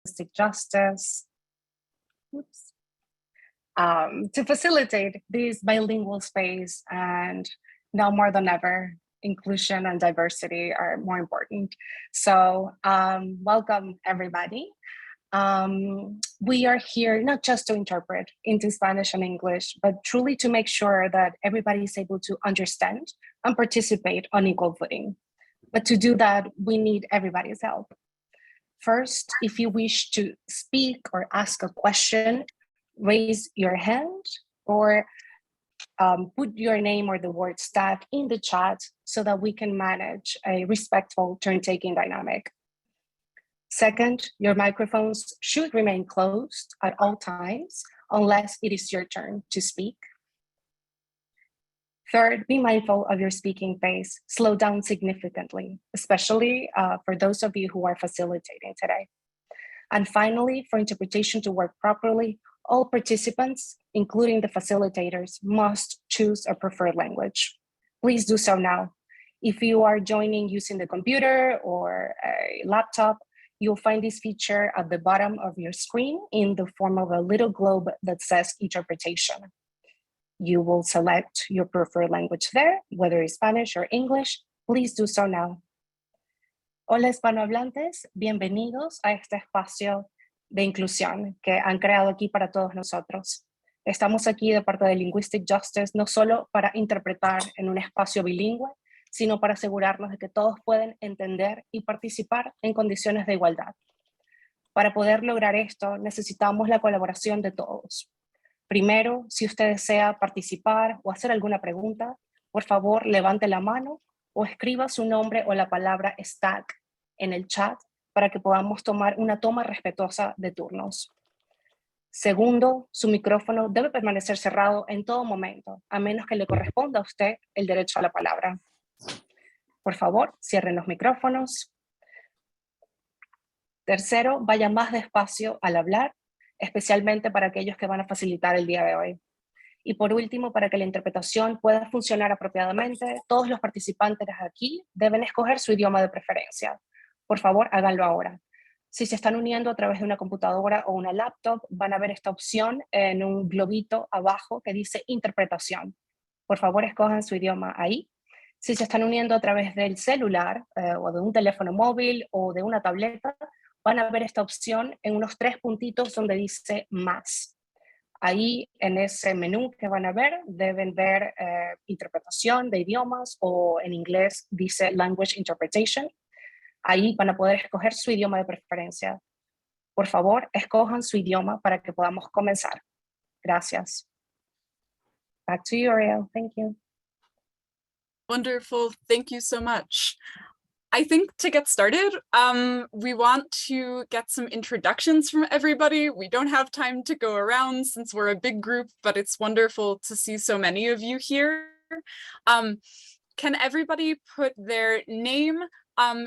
linguistic justice. Oops. To facilitate this bilingual space, and now more than ever, inclusion and diversity are more important. So welcome everybody. We are here not just to interpret into Spanish and English, but truly to make sure that everybody is able to understand and participate on equal footing. But to do that, we need everybody's help. First, if you wish to speak or ask a question, raise your hand or put your name or the word stack in the chat so that we can manage a respectful turn-taking dynamic. Second, your microphones should remain closed at all times unless it is your turn to speak. Third, be mindful of your speaking pace. Slow down significantly, especially for those of you who are facilitating today. And finally, for interpretation to work properly, all participants, including the facilitators, must choose a preferred language. Please do so now. If you are joining using the computer or a laptop, you'll find this feature at the bottom of your screen in the form of a little globe that says interpretation. You will select your preferred language there, whether it's Spanish or English. Please do so now. Hola hispanohablantes, bienvenidos a este espacio de inclusión que han creado aquí para todos nosotros. Estamos aquí de parte de Linguistic Justice no solo para interpretar en un espacio bilingüe, sino para asegurarnos de que todos pueden entender y participar en condiciones de igualdad. Para poder lograr esto, necesitamos la colaboración de todos. Primero, si usted desea participar o hacer alguna pregunta, por favor, levante la mano o escriba su nombre o la palabra stack en el chat para que podamos tomar una toma respetuosa de turnos. Segundo, su micrófono debe permanecer cerrado en todo momento, a menos que le corresponda a usted el derecho a la palabra. Por favor, cierren los micrófonos. Tercero, vaya más despacio al hablar, especialmente para aquellos que van a facilitar el día de hoy. Y por último, para que la interpretación pueda funcionar apropiadamente, todos los participantes aquí deben escoger su idioma de preferencia. Por favor, háganlo ahora. Si se están uniendo a través de una computadora o una laptop, van a ver esta opción en un globito abajo que dice interpretación. Por favor, escojan su idioma ahí. Si se están uniendo a través del celular o de un teléfono móvil o de una tableta, van a ver esta opción en unos 3 puntitos donde dice más. Ahí en ese menú que van a ver, deben ver interpretación de idiomas o en inglés dice Language Interpretation. Ahí van a poder escoger su idioma de preferencia. Por favor, escojan su idioma para que podamos comenzar. Gracias. Back to you, Arielle. Thank you. Wonderful. Thank you so much. I think to get started, we want to get some introductions from everybody. We don't have time to go around since we're a big group, but it's wonderful to see so many of you here. Can everybody put their name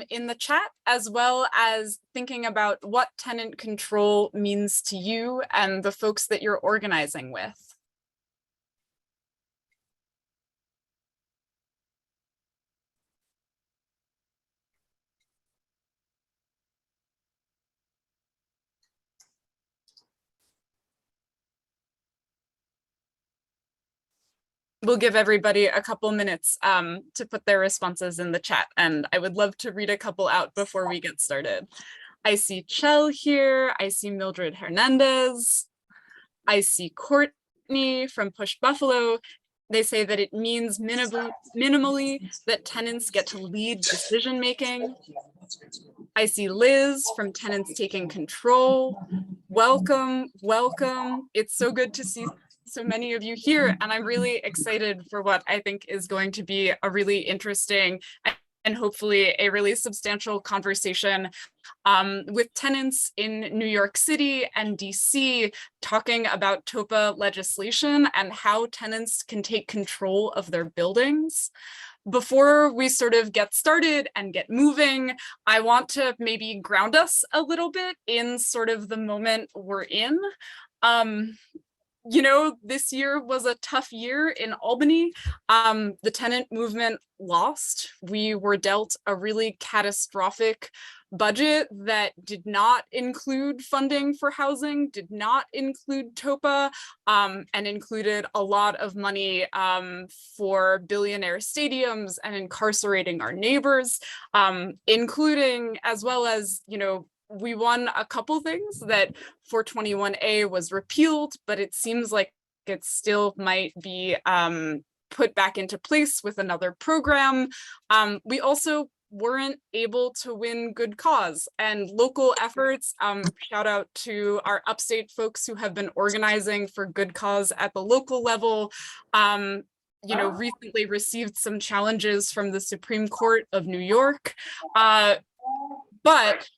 in the chat, as well as thinking about what tenant control means to you and the folks that you're organizing with? We'll give everybody a couple minutes to put their responses in the chat, and I would love to read a couple out before we get started. I see Chell here, I see Mildred Hernandez, I see Courtney from Push Buffalo. They say that it means minimally that tenants get to lead decision making. I see Liz from Tenants Taking Control. Welcome, welcome. It's so good to see so many of you here, and I'm really excited for what I think is going to be a really interesting and hopefully a really substantial conversation with tenants in New York City and DC, talking about Topa legislation and how tenants can take control of their buildings. Before we sort of get started and get moving, I want to maybe ground us a little bit in sort of the moment we're in. you know, this year was a tough year in Albany. The tenant movement lost. We were dealt a really catastrophic budget that did not include funding for housing, did not include TOPA, and included a lot of money for billionaire stadiums and incarcerating our neighbors, including, as well as, you know, we won a couple things. That 421A was repealed, but it seems like it still might be put back into place with another program. We also weren't able to win good cause and local efforts. Shout out to our upstate folks who have been organizing for good cause at the local level. You know, recently received some challenges from the Supreme Court of New York. But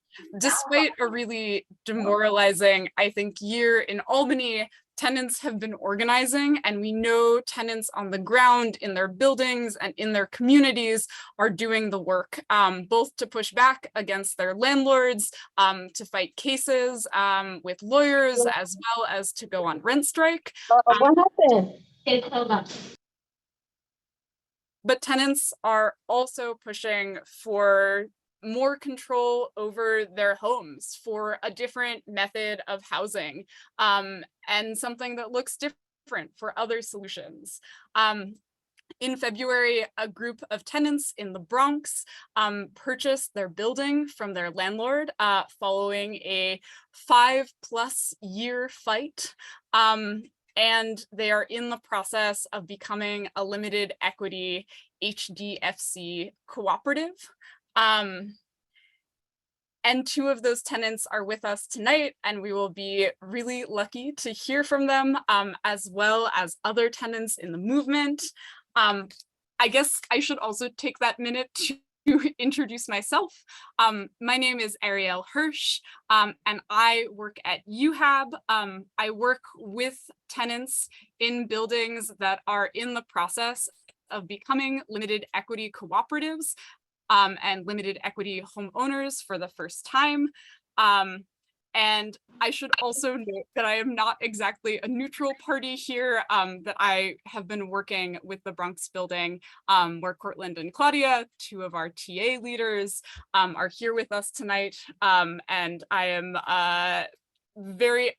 despite a really demoralizing, I think, year in Albany, tenants have been organizing, and we know tenants on the ground in their buildings and in their communities are doing the work, both to push back against their landlords, to fight cases with lawyers, as well as to go on rent strike. What happened? It's over. But tenants are also pushing for more control over their homes, for a different method of housing, and something that looks different for other solutions. In February, a group of tenants in the Bronx purchased their building from their landlord following a 5+ year fight. And they are in the process of becoming a limited equity HDFC cooperative. And two of those tenants are with us tonight, and we will be really lucky to hear from them, as well as other tenants in the movement. I guess I should also take that minute to introduce myself. My name is Arielle Hirsch, and I work at UHAB. I work with tenants in buildings that are in the process of becoming limited equity cooperatives, and limited equity homeowners for the first time. And I should also note that I am not exactly a neutral party here, that I have been working with the Bronx building, where Cortland and Claudia, two of our TA leaders, are here with us tonight. And I am very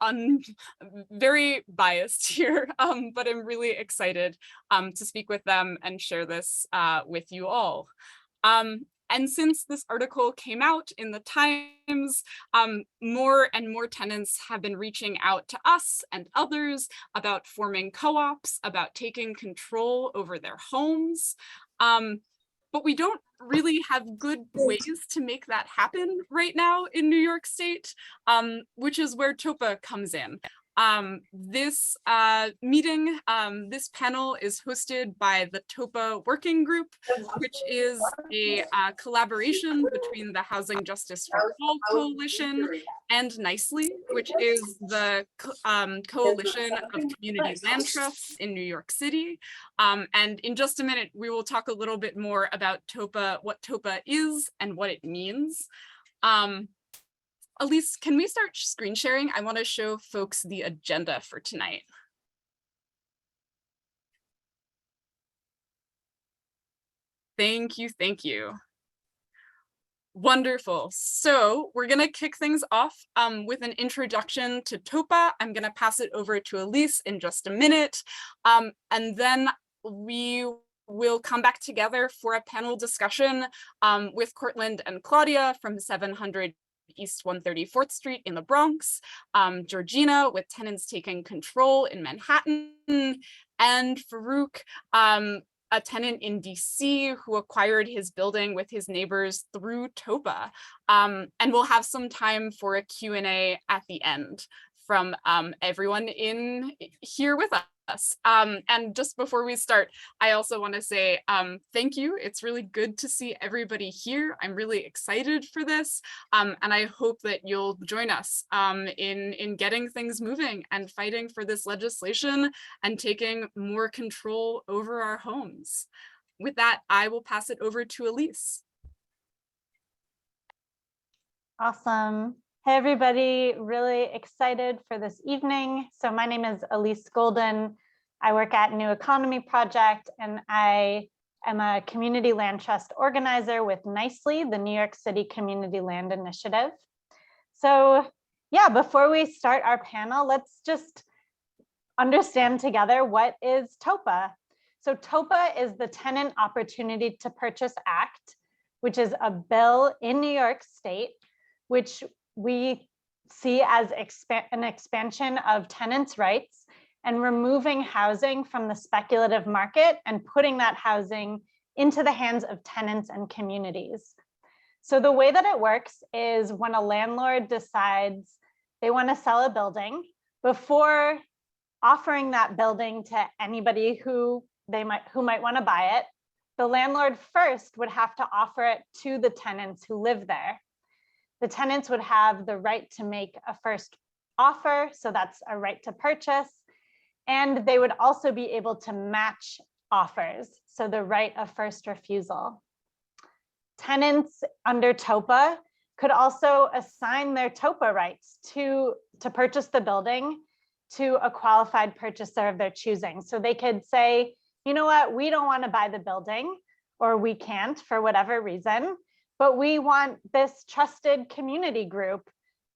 biased here, but I'm really excited to speak with them and share this with you all. And since this article came out in the Times, more and more tenants have been reaching out to us and others about forming co-ops, about taking control over their homes. But we don't really have good ways to make that happen right now in New York State, which is where TOPA comes in. This meeting, this panel is hosted by the TOPA Working Group, which is a collaboration between the Housing Justice for All Coalition and NYCCLI, which is the coalition of community land trusts in New York City. And in just a minute, we will talk a little bit more about TOPA, what TOPA is and what it means. Elise, can we start screen sharing? I want to show folks the agenda for tonight. Thank you, thank you. Wonderful. So we're going to kick things off with an introduction to TOPA. I'm going to pass it over to Elise in just a minute. And then we will come back together for a panel discussion with Cortland and Claudia from 700 East 134th Street in the Bronx, Georgina with Tenants Taking Control in Manhattan, and Farouk, a tenant in DC who acquired his building with his neighbors through TOPA. And we'll have some time for a Q&A at the end from everyone in here with us. And just before we start, I also want to say thank you. It's really good to see everybody here. I'm really excited for this. And I hope that you'll join us in getting things moving and fighting for this legislation and taking more control over our homes. With that, I will pass it over to Elise. Awesome. Hey everybody, really excited for this evening. So my name is Elise Golden. I work at New Economy Project and I am a community land trust organizer with NYCCLI, the New York City Community Land Initiative. So yeah, before we start our panel, let's just understand together what is TOPA. So TOPA is the Tenant Opportunity to Purchase Act, which is a bill in New York State, which we see as an expansion of tenants' rights and removing housing from the speculative market and putting that housing into the hands of tenants and communities. So the way that it works is when a landlord decides they want to sell a building, before offering that building to anybody who might want to buy it, the landlord first would have to offer it to the tenants who live there. The tenants would have the right to make a first offer, so that's a right to purchase, and they would also be able to match offers, so the right of first refusal. Tenants under TOPA could also assign their TOPA rights to purchase the building to a qualified purchaser of their choosing. So they could say, you know what, we don't want to buy the building, or we can't for whatever reason, but we want this trusted community group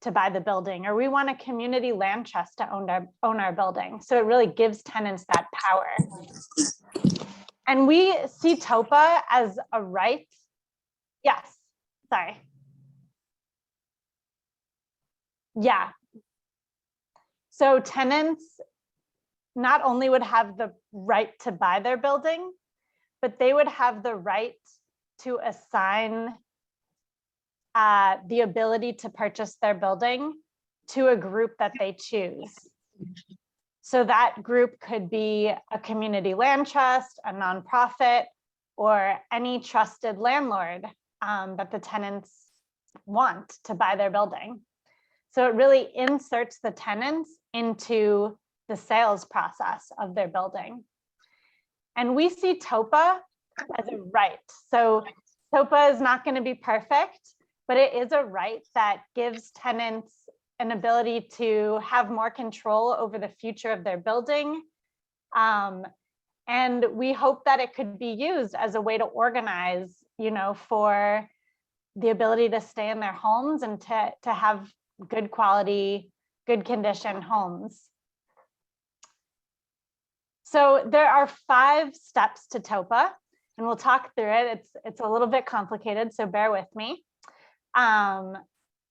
to buy the building, or we want a community land trust to own our building. So it really gives tenants that power. And we see TOPA as a right. Yes, sorry. Yeah. So tenants not only would have the right to buy their building, but they would have the right to assign the ability to purchase their building to a group that they choose. So that group could be a community land trust, a nonprofit, or any trusted landlord that the tenants want to buy their building. So it really inserts the tenants into the sales process of their building. And we see TOPA as a right. So TOPA is not going to be perfect, but it is a right that gives tenants an ability to have more control over the future of their building. And we hope that it could be used as a way to organize, for the ability to stay in their homes and to have good quality, good condition homes. So there are 5 steps to TOPA, and we'll talk through it. It's a little bit complicated, so bear with me.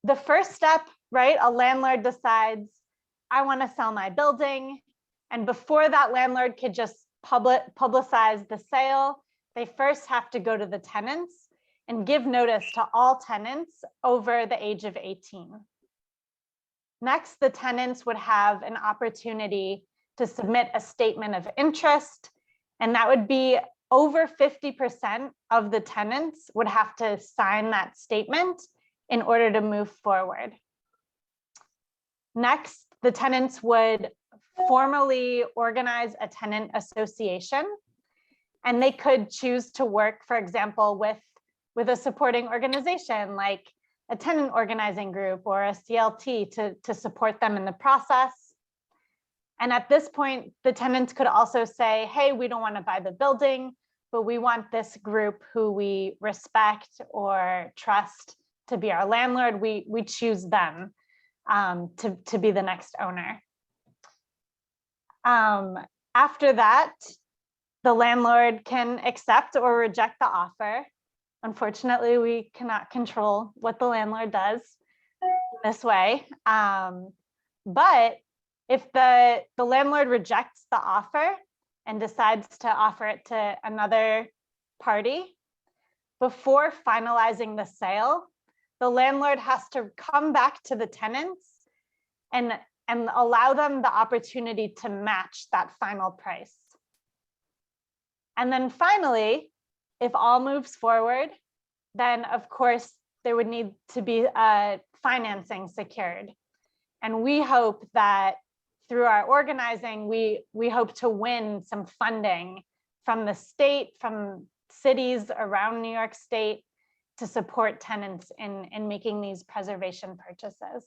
The first step, right? A landlord decides, I want to sell my building. And before that landlord could just publicize the sale, they first have to go to the tenants and give notice to all tenants over the age of 18. Next, the tenants would have an opportunity to submit a statement of interest, and that would be over 50% of the tenants would have to sign that statement in order to move forward. Next, the tenants would formally organize a tenant association, and they could choose to work, for example, with a supporting organization like a tenant organizing group or a CLT to support them in the process. And at this point, the tenants could also say, hey, we don't want to buy the building, but we want this group who we respect or trust to be our landlord. We choose them to be the next owner. After that, the landlord can accept or reject the offer. Unfortunately, we cannot control what the landlord does this way. But if the landlord rejects the offer and decides to offer it to another party, before finalizing the sale, the landlord has to come back to the tenants and allow them the opportunity to match that final price. And then finally, if all moves forward, then of course there would need to be financing secured. And we hope that through our organizing, we hope to win some funding from the state, from cities around New York State, to support tenants in making these preservation purchases.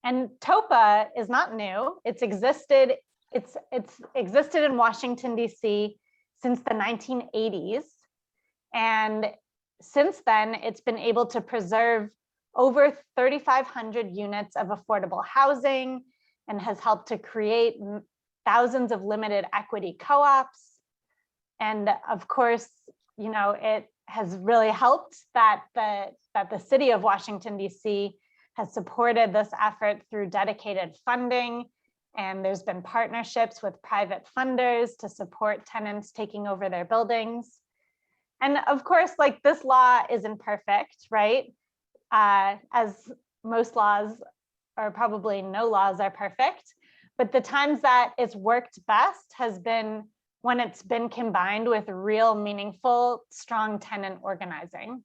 And Topa is not new. It's existed in Washington, D.C. since the 1980s. And since then, it's been able to preserve over 3,500 units of affordable housing and has helped to create thousands of limited equity co-ops. And of course, you know, it has really helped that the city of Washington, D.C. has supported this effort through dedicated funding. And there's been partnerships with private funders to support tenants taking over their buildings. And of course, like, this law isn't perfect, right? As most laws, or probably no laws, are perfect. But the times that it's worked best has been when it's been combined with real, meaningful, strong tenant organizing.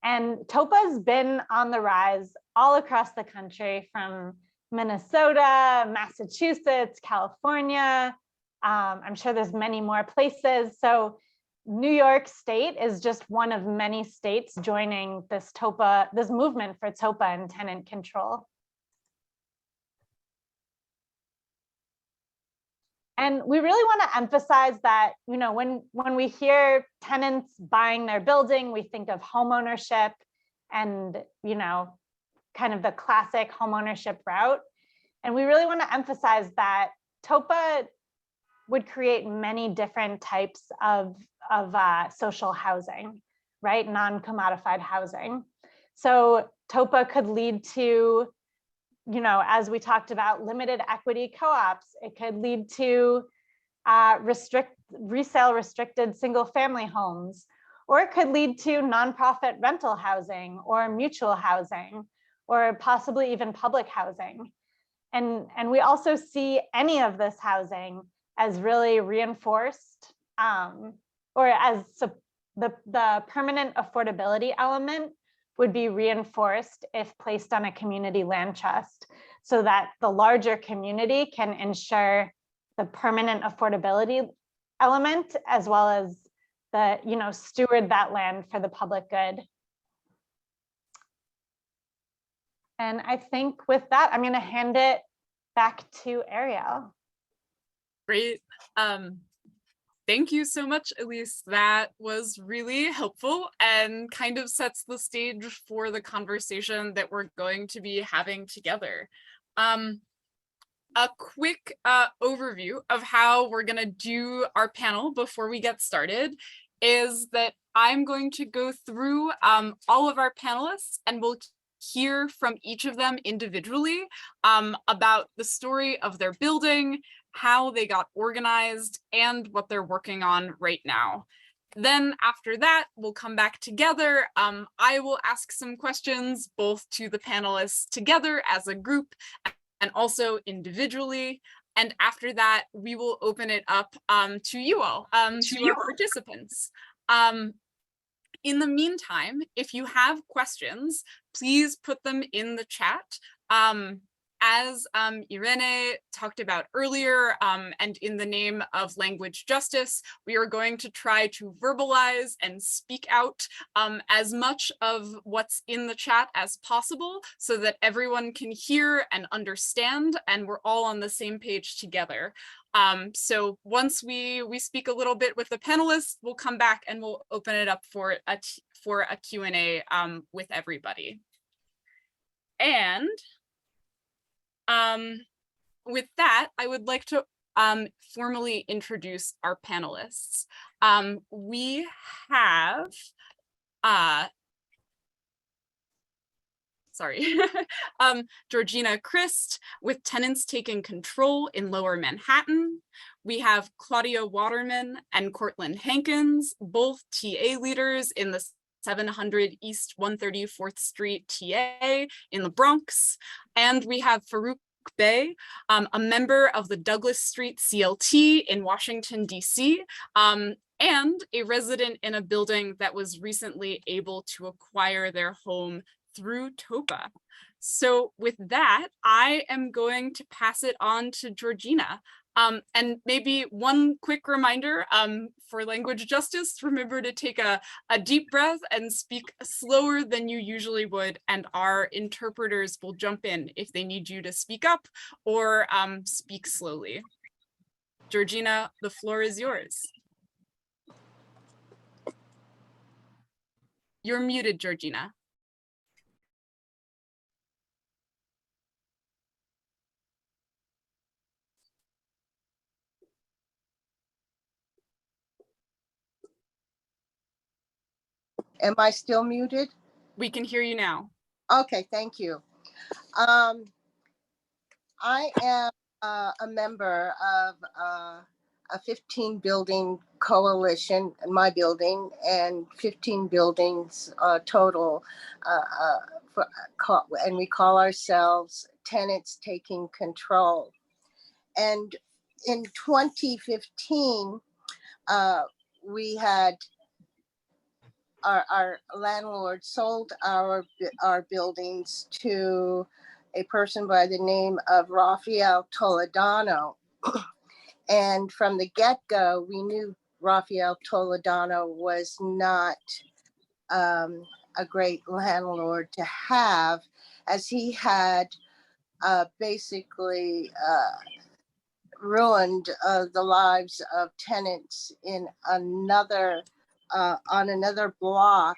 And Topa's been on the rise all across the country, from Minnesota, Massachusetts, California. I'm sure there's many more places. So New York State is just one of many states joining this movement for Topa and tenant control. And we really want to emphasize that, you know, when we hear tenants buying their building, we think of homeownership and, you know, kind of the classic homeownership route. And we really want to emphasize that Topa would create many different types of social housing, right? Non-commodified housing. So Topa could lead to, you know, as we talked about, limited equity co-ops. It could lead to resale restricted single family homes, or it could lead to nonprofit rental housing or mutual housing, or possibly even public housing. And we also see any of this housing as really reinforced, or as the permanent affordability element would be reinforced if placed on a community land trust, so that the larger community can ensure the permanent affordability element, as well as the, you know, steward that land for the public good. And I think with that, I'm going to hand it back to Arielle. Great. Thank you so much, Elise. That was really helpful and kind of sets the stage for the conversation that we're going to be having together. A quick overview of how we're going to do our panel before we get started is that I'm going to go through all of our panelists, and we'll hear from each of them individually about the story of their building, how they got organized, and what they're working on right now. Then after that, we'll come back together. I will ask some questions both to the panelists together as a group and also individually. And after that, we will open it up to you all, to our participants. In the meantime, if you have questions, please put them in the chat. As Irene talked about earlier, and in the name of language justice, we are going to try to verbalize and speak out as much of what's in the chat as possible, so that everyone can hear and understand, and we're all on the same page together. So once we speak a little bit with the panelists, we'll come back and we'll open it up for a Q&A with everybody. And with that, I would like to formally introduce our panelists. We have, Georgina Christ with Tenants Taking Control in Lower Manhattan. We have Claudia Waterman and Cortland Hankins, both TA leaders in the 700 East 134th Street TA in the Bronx. And we have Farouk Bey, a member of the Douglas Street CLT in Washington, D.C., and a resident in a building that was recently able to acquire their home through Topa. So with that, I am going to pass it on to Georgina. And maybe one quick reminder for language justice, remember to take a deep breath and speak slower than you usually would, and our interpreters will jump in if they need you to speak up or speak slowly. Georgina, the floor is yours. You're muted, Georgina. Am I still muted? We can hear you now. Okay, thank you. I am a member of a 15 building coalition, my building, and 15 buildings total, and we call ourselves Tenants Taking Control. And in 2015, we had our landlord sold our buildings to a person by the name of Arielle Toledano. And from the get-go, we knew Arielle Toledano was not a great landlord to have, as he had basically ruined the lives of tenants in another on another block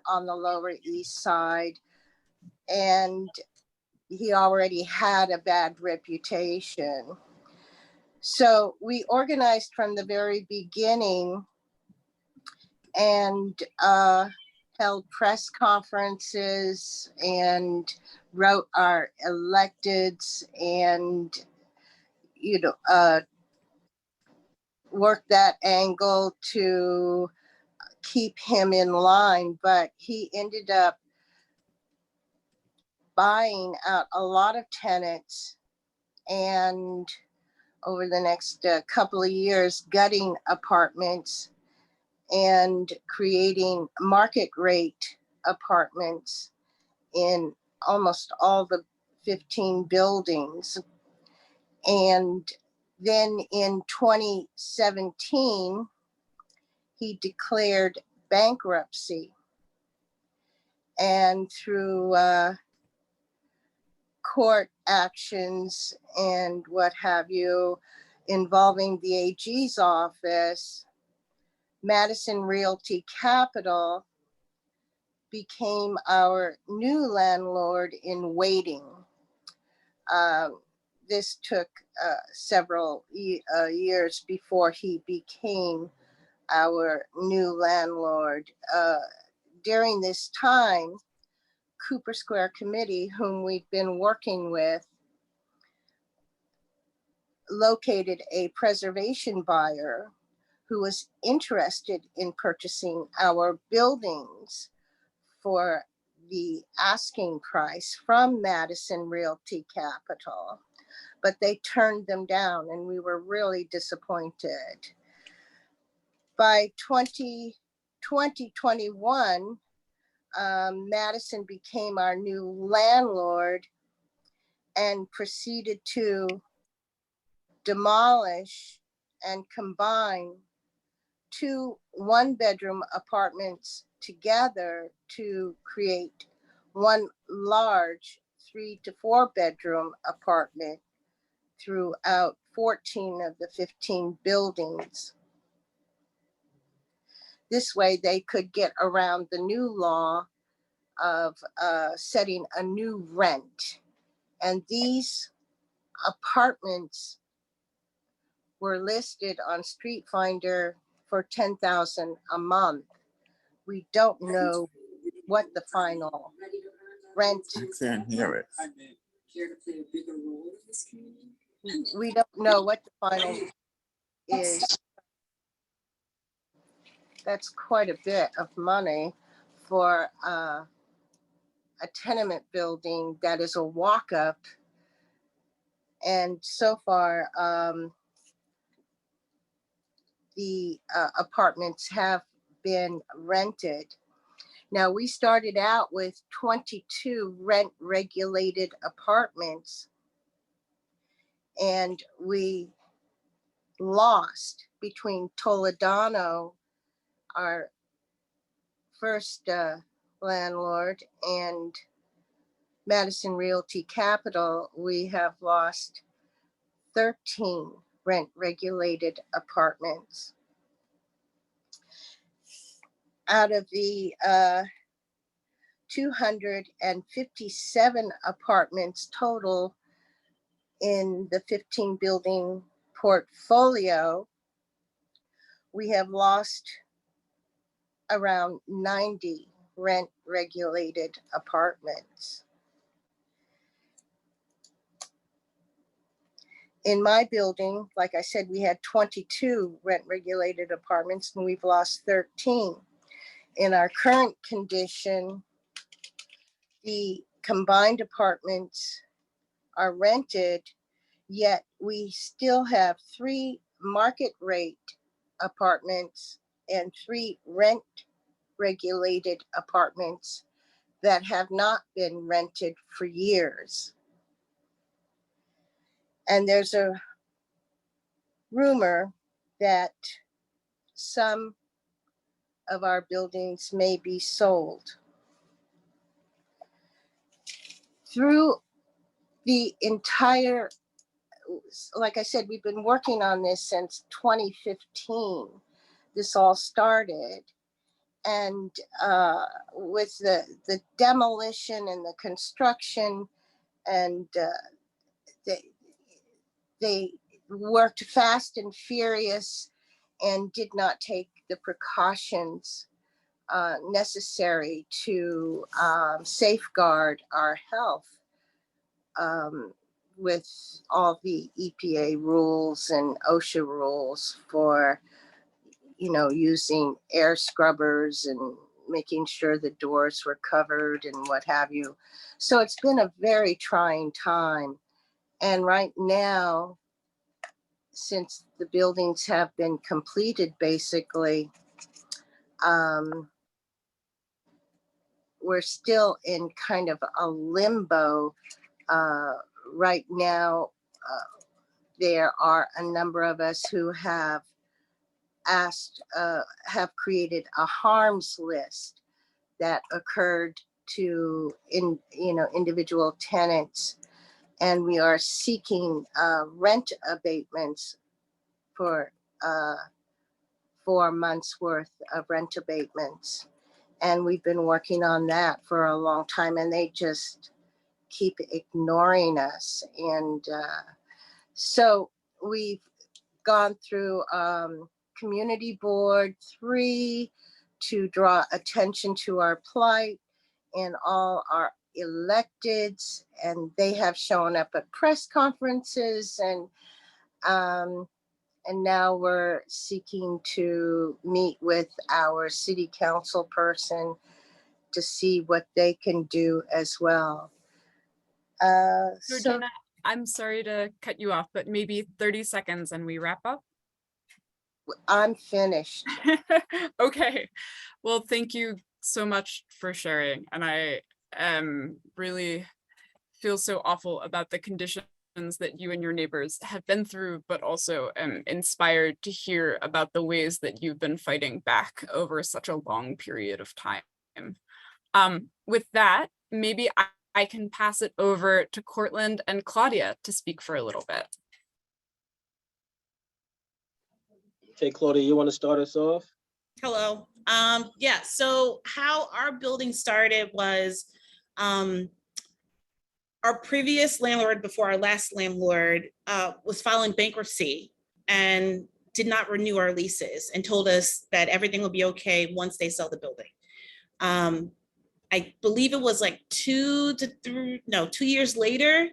on the Lower East Side, and he already had a bad reputation. So we organized from the very beginning and held press conferences and wrote our electeds and worked that angle to keep him in line, but he ended up buying out a lot of tenants, and over the next couple of years, gutting apartments and creating market rate apartments in almost all the 15 buildings. And then in 2017, he declared bankruptcy. And through court actions and what have you, involving the AG's office, Madison Realty Capital became our new landlord in waiting. This took several years before he became our new landlord. During this time, Cooper Square Committee, whom we've been working with, located a preservation buyer who was interested in purchasing our buildings for the asking price from Madison Realty Capital, but they turned them down and we were really disappointed. By 2021, Madison became our new landlord and proceeded to demolish and combine 2 one-bedroom apartments together to create one large 3 to 4 bedroom apartment throughout 14 of the 15 buildings. This way they could get around the new law of setting a new rent. And these apartments were listed on Street Finder for $10,000 a month. We don't know what the final rent. I can't hear it. We don't know what the final is. That's quite a bit of money for a tenement building that is a walk-up. And so far, the apartments have been rented. Now, we started out with 22 rent-regulated apartments, and we lost between Toledano, our first landlord, and Madison Realty Capital, we have lost 13 rent-regulated apartments. Out of the 257 apartments total in the 15 building portfolio, we have lost around 90 rent-regulated apartments. In my building, like I said, we had 22 rent-regulated apartments and we've lost 13. In our current condition, the combined apartments are rented, yet we still have 3 market rate apartments and 3 rent-regulated apartments that have not been rented for years. And there's a rumor that some of our buildings may be sold. Through the entire, like I said, we've been working on this since 2015. This all started. And with the demolition and the construction, and they worked fast and furious and did not take the precautions necessary to safeguard our health with all the EPA rules and OSHA rules for, using air scrubbers and making sure the doors were covered and what have you. So it's been a very trying time. And right now, since the buildings have been completed, basically, we're still in kind of a limbo. Right now, there are a number of us who have created a harms list that occurred to individual tenants, and we are seeking rent abatements for 4 months worth of rent abatements. And we've been working on that for a long time, and they just keep ignoring us. And so we've gone through Community Board 3 to draw attention to our plight, and all our electeds, and they have shown up at press conferences, and now we're seeking to meet with our city council person to see what they can do as well. Georgina, I'm sorry to cut you off, but maybe 30 seconds and we wrap up. I'm finished. Okay. Well, thank you so much for sharing. And I really feel so awful about the conditions that you and your neighbors have been through, but also am inspired to hear about the ways that you've been fighting back over such a long period of time. With that, maybe I can pass it over to Cortland and Claudia to speak for a little bit. Okay, Claudia, you want to start us off? Hello. Yeah, so how our building started was our previous landlord before our last landlord was filing bankruptcy and did not renew our leases and told us that everything will be okay once they sell the building. I believe it was like 2 years later,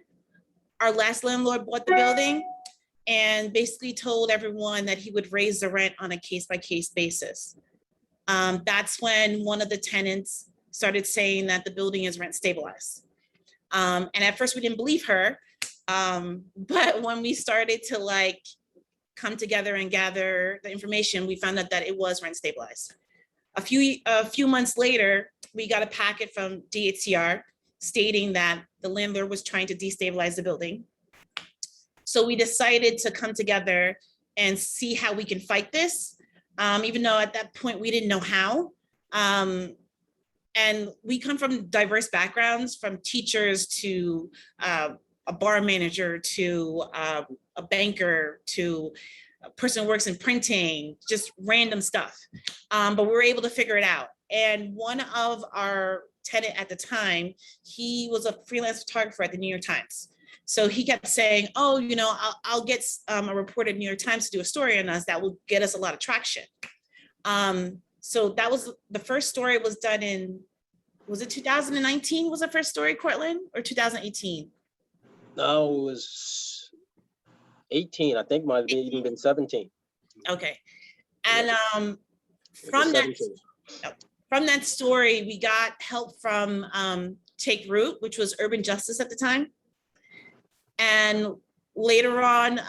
our last landlord bought the building and basically told everyone that he would raise the rent on a case-by-case basis. That's when one of the tenants started saying that the building is rent stabilized. And at first we didn't believe her, but when we started to come together and gather the information, we found out that it was rent stabilized. A few months later, we got a packet from DHCR stating that the landlord was trying to destabilize the building. So we decided to come together and see how we can fight this, even though at that point we didn't know how. And we come from diverse backgrounds, from teachers to a bar manager to a banker to a person who works in printing, just random stuff. But we were able to figure it out. And one of our tenant at the time, he was a freelance photographer at the New York Times. So he kept saying, oh, you know, I'll get a reporter at New York Times to do a story on us that will get us a lot of traction. So that was the first story was done in, was it 2019 was the first story, Cortland, or 2018? No, it was 18. I think might have even been 17. Okay. And It from was 17. that story, we got help from Take Root, which was Urban Justice at the time. And later on,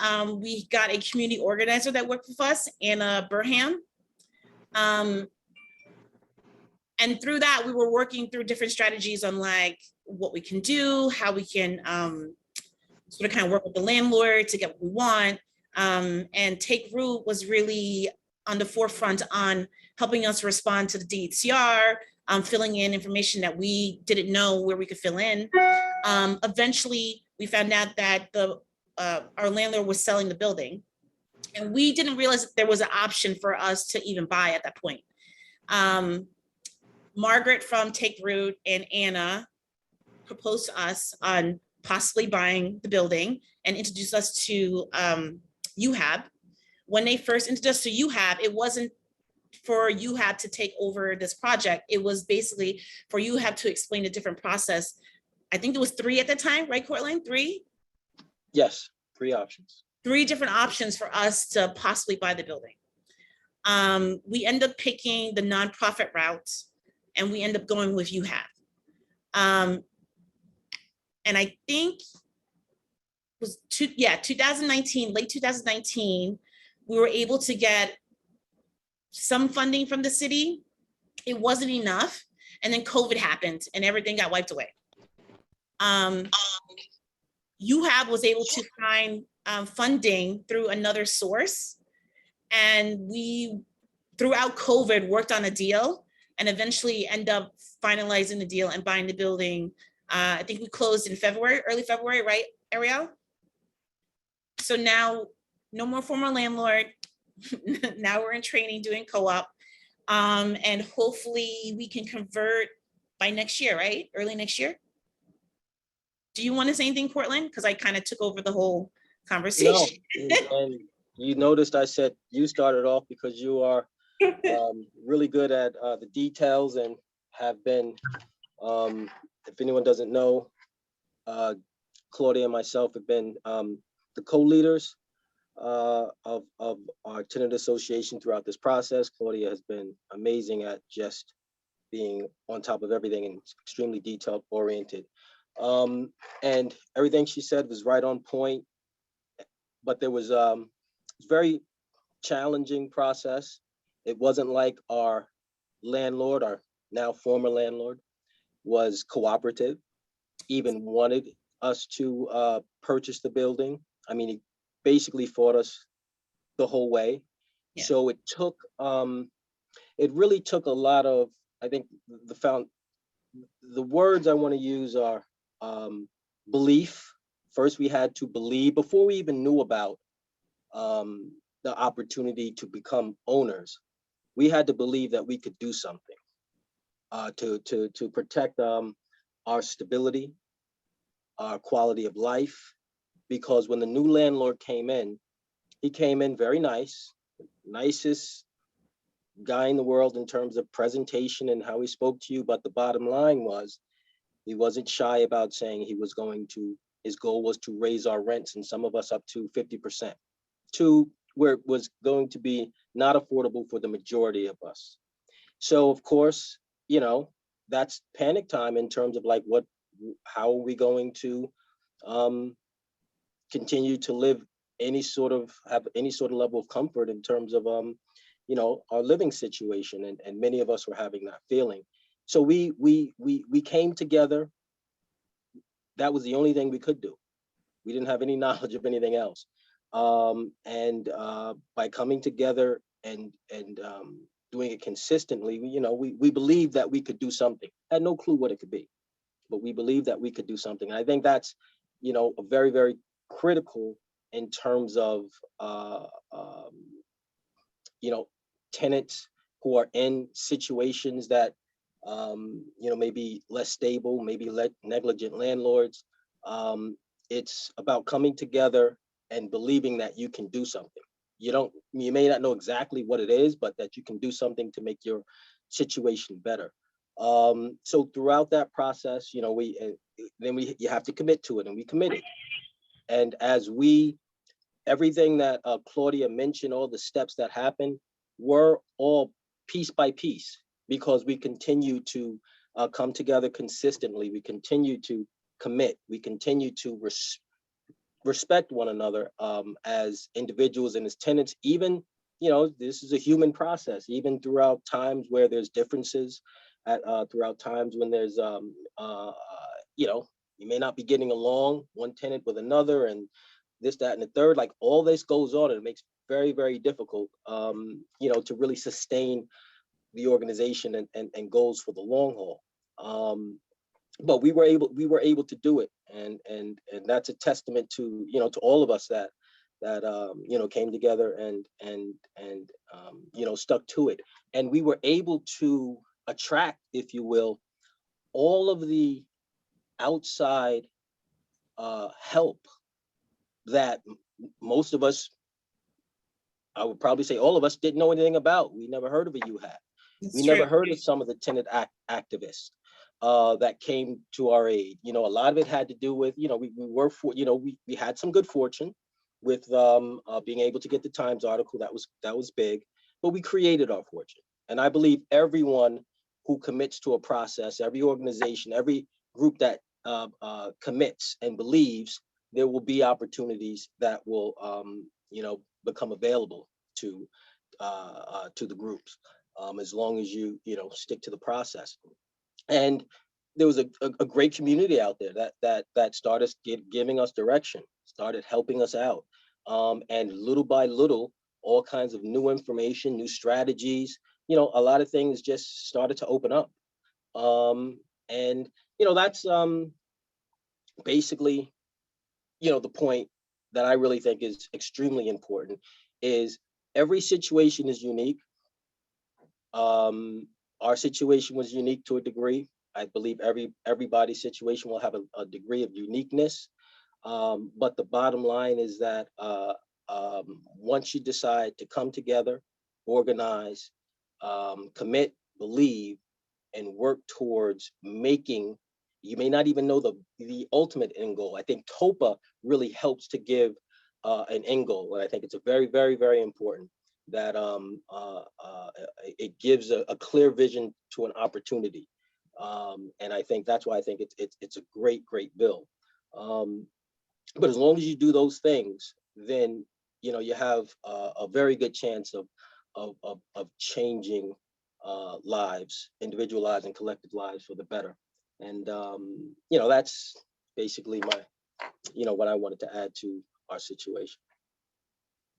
we got a community organizer that worked with us, Anna Burham. And through that, we were working through different strategies on like what we can do, how we can sort of kind of work with the landlord to get what we want. And Take Root was really on the forefront on helping us respond to the DHCR, filling in information that we didn't know where we could fill in. Eventually, we found out that our landlord was selling the building, and we didn't realize that there was an option for us to even buy at that point. Margaret from Take Root and Anna proposed to us on possibly buying the building and introduced us to UHAB. When they first introduced us to UHAB, it wasn't for UHAB to take over this project. It was basically for UHAB to explain a different process. I think there was 3 at the time, right, Cortland? 3? Yes, 3 options. 3 different options for us to possibly buy the building. We end up picking the nonprofit route, and we end up going with UHAB. And I think it was 2019, late 2019, we were able to get some funding from the city. It wasn't enough. And then COVID happened and everything got wiped away. UHAB was able to find funding through another source. And we, throughout COVID, worked on a deal and eventually end up finalizing the deal and buying the building. I think we closed in February, early February, right, Arielle? So now, no more former landlord. Now we're in training doing co-op. And hopefully we can convert by next year, right? Early next year. Do you want to say anything, Cortland? Because I kind of took over the whole conversation. No, and you noticed I said you started off because you are really good at the details and have been, if anyone doesn't know, Claudia and myself have been the co-leaders of our tenant association throughout this process. Claudia has been amazing at just being on top of everything and extremely detail oriented. And everything she said was right on point, but there was very challenging process. It wasn't like our landlord, our now former landlord, was cooperative, even wanted us to purchase the building. I mean, he basically fought us the whole way. Yeah. So it took, it really took a lot of, I think the words I want to use are belief. First, we had to believe before we even knew about the opportunity to become owners. We had to believe that we could do something to protect our stability, our quality of life. Because when the new landlord came in, he came in very nice, nicest guy in the world in terms of presentation and how he spoke to you. But the bottom line was, he wasn't shy about saying he was going to, his goal was to raise our rents, and some of us up to 50%, to where it was going to be not affordable for the majority of us. So of course, you know, that's panic time in terms of like, how are we going to continue to live have any sort of level of comfort in terms of, you know, our living situation. And many of us were having that feeling. So we came together. That was the only thing we could do. We didn't have any knowledge of anything else. And by coming together and doing it consistently, we believed that we could do something. Had no clue what it could be, but we believed that we could do something. And I think that's, a very, very critical in terms of, tenants who are in situations that, maybe less stable, maybe negligent landlords. It's about coming together and believing that you can do something. You may not know exactly what it is, but that you can do something to make your situation better. So throughout that process, you have to commit to it, and we committed. And as everything that Claudia mentioned, all the steps that happened were all piece by piece, because we continue to come together consistently. We continue to commit. We continue to respect one another as individuals and as tenants. Even, this is a human process, even throughout times where there's differences, throughout times when there's, you may not be getting along, one tenant with another, and this, that, and the third. Like, all this goes on, and it makes it very, very difficult, to really sustain the organization and goals for the long haul. But we were able to do it, and that's a testament to, to all of us that came together and stuck to it. And we were able to attract, if you will, all of the outside help that most of us, I would probably say all of us, didn't know anything about. We never heard of a UHAB. We never heard of some of the tenant activists that came to our aid. A lot of it had to do with, we had some good fortune with being able to get the Times article. That was big, but we created our fortune. And I believe everyone who commits to a process, every organization, every group that commits and believes, there will be opportunities that will, become available to the groups, as long as you stick to the process. And there was a great community out there that started giving us direction, started helping us out, and little by little, all kinds of new information, new strategies, a lot of things just started to open up. And that's basically, the point that I really think is extremely important is every situation is unique. Our situation was unique to a degree. I believe everybody's situation will have a degree of uniqueness. But the bottom line is that once you decide to come together, organize, commit, believe, and work towards making, you may not even know the ultimate end goal. I think Topa really helps to give an end goal. And I think it's a very, very, very important that it gives a clear vision to an opportunity. And I think that's why I think it's a great, great bill. But as long as you do those things, then you have a very good chance of changing lives, individual lives and collective lives for the better. And that's basically what I wanted to add to our situation.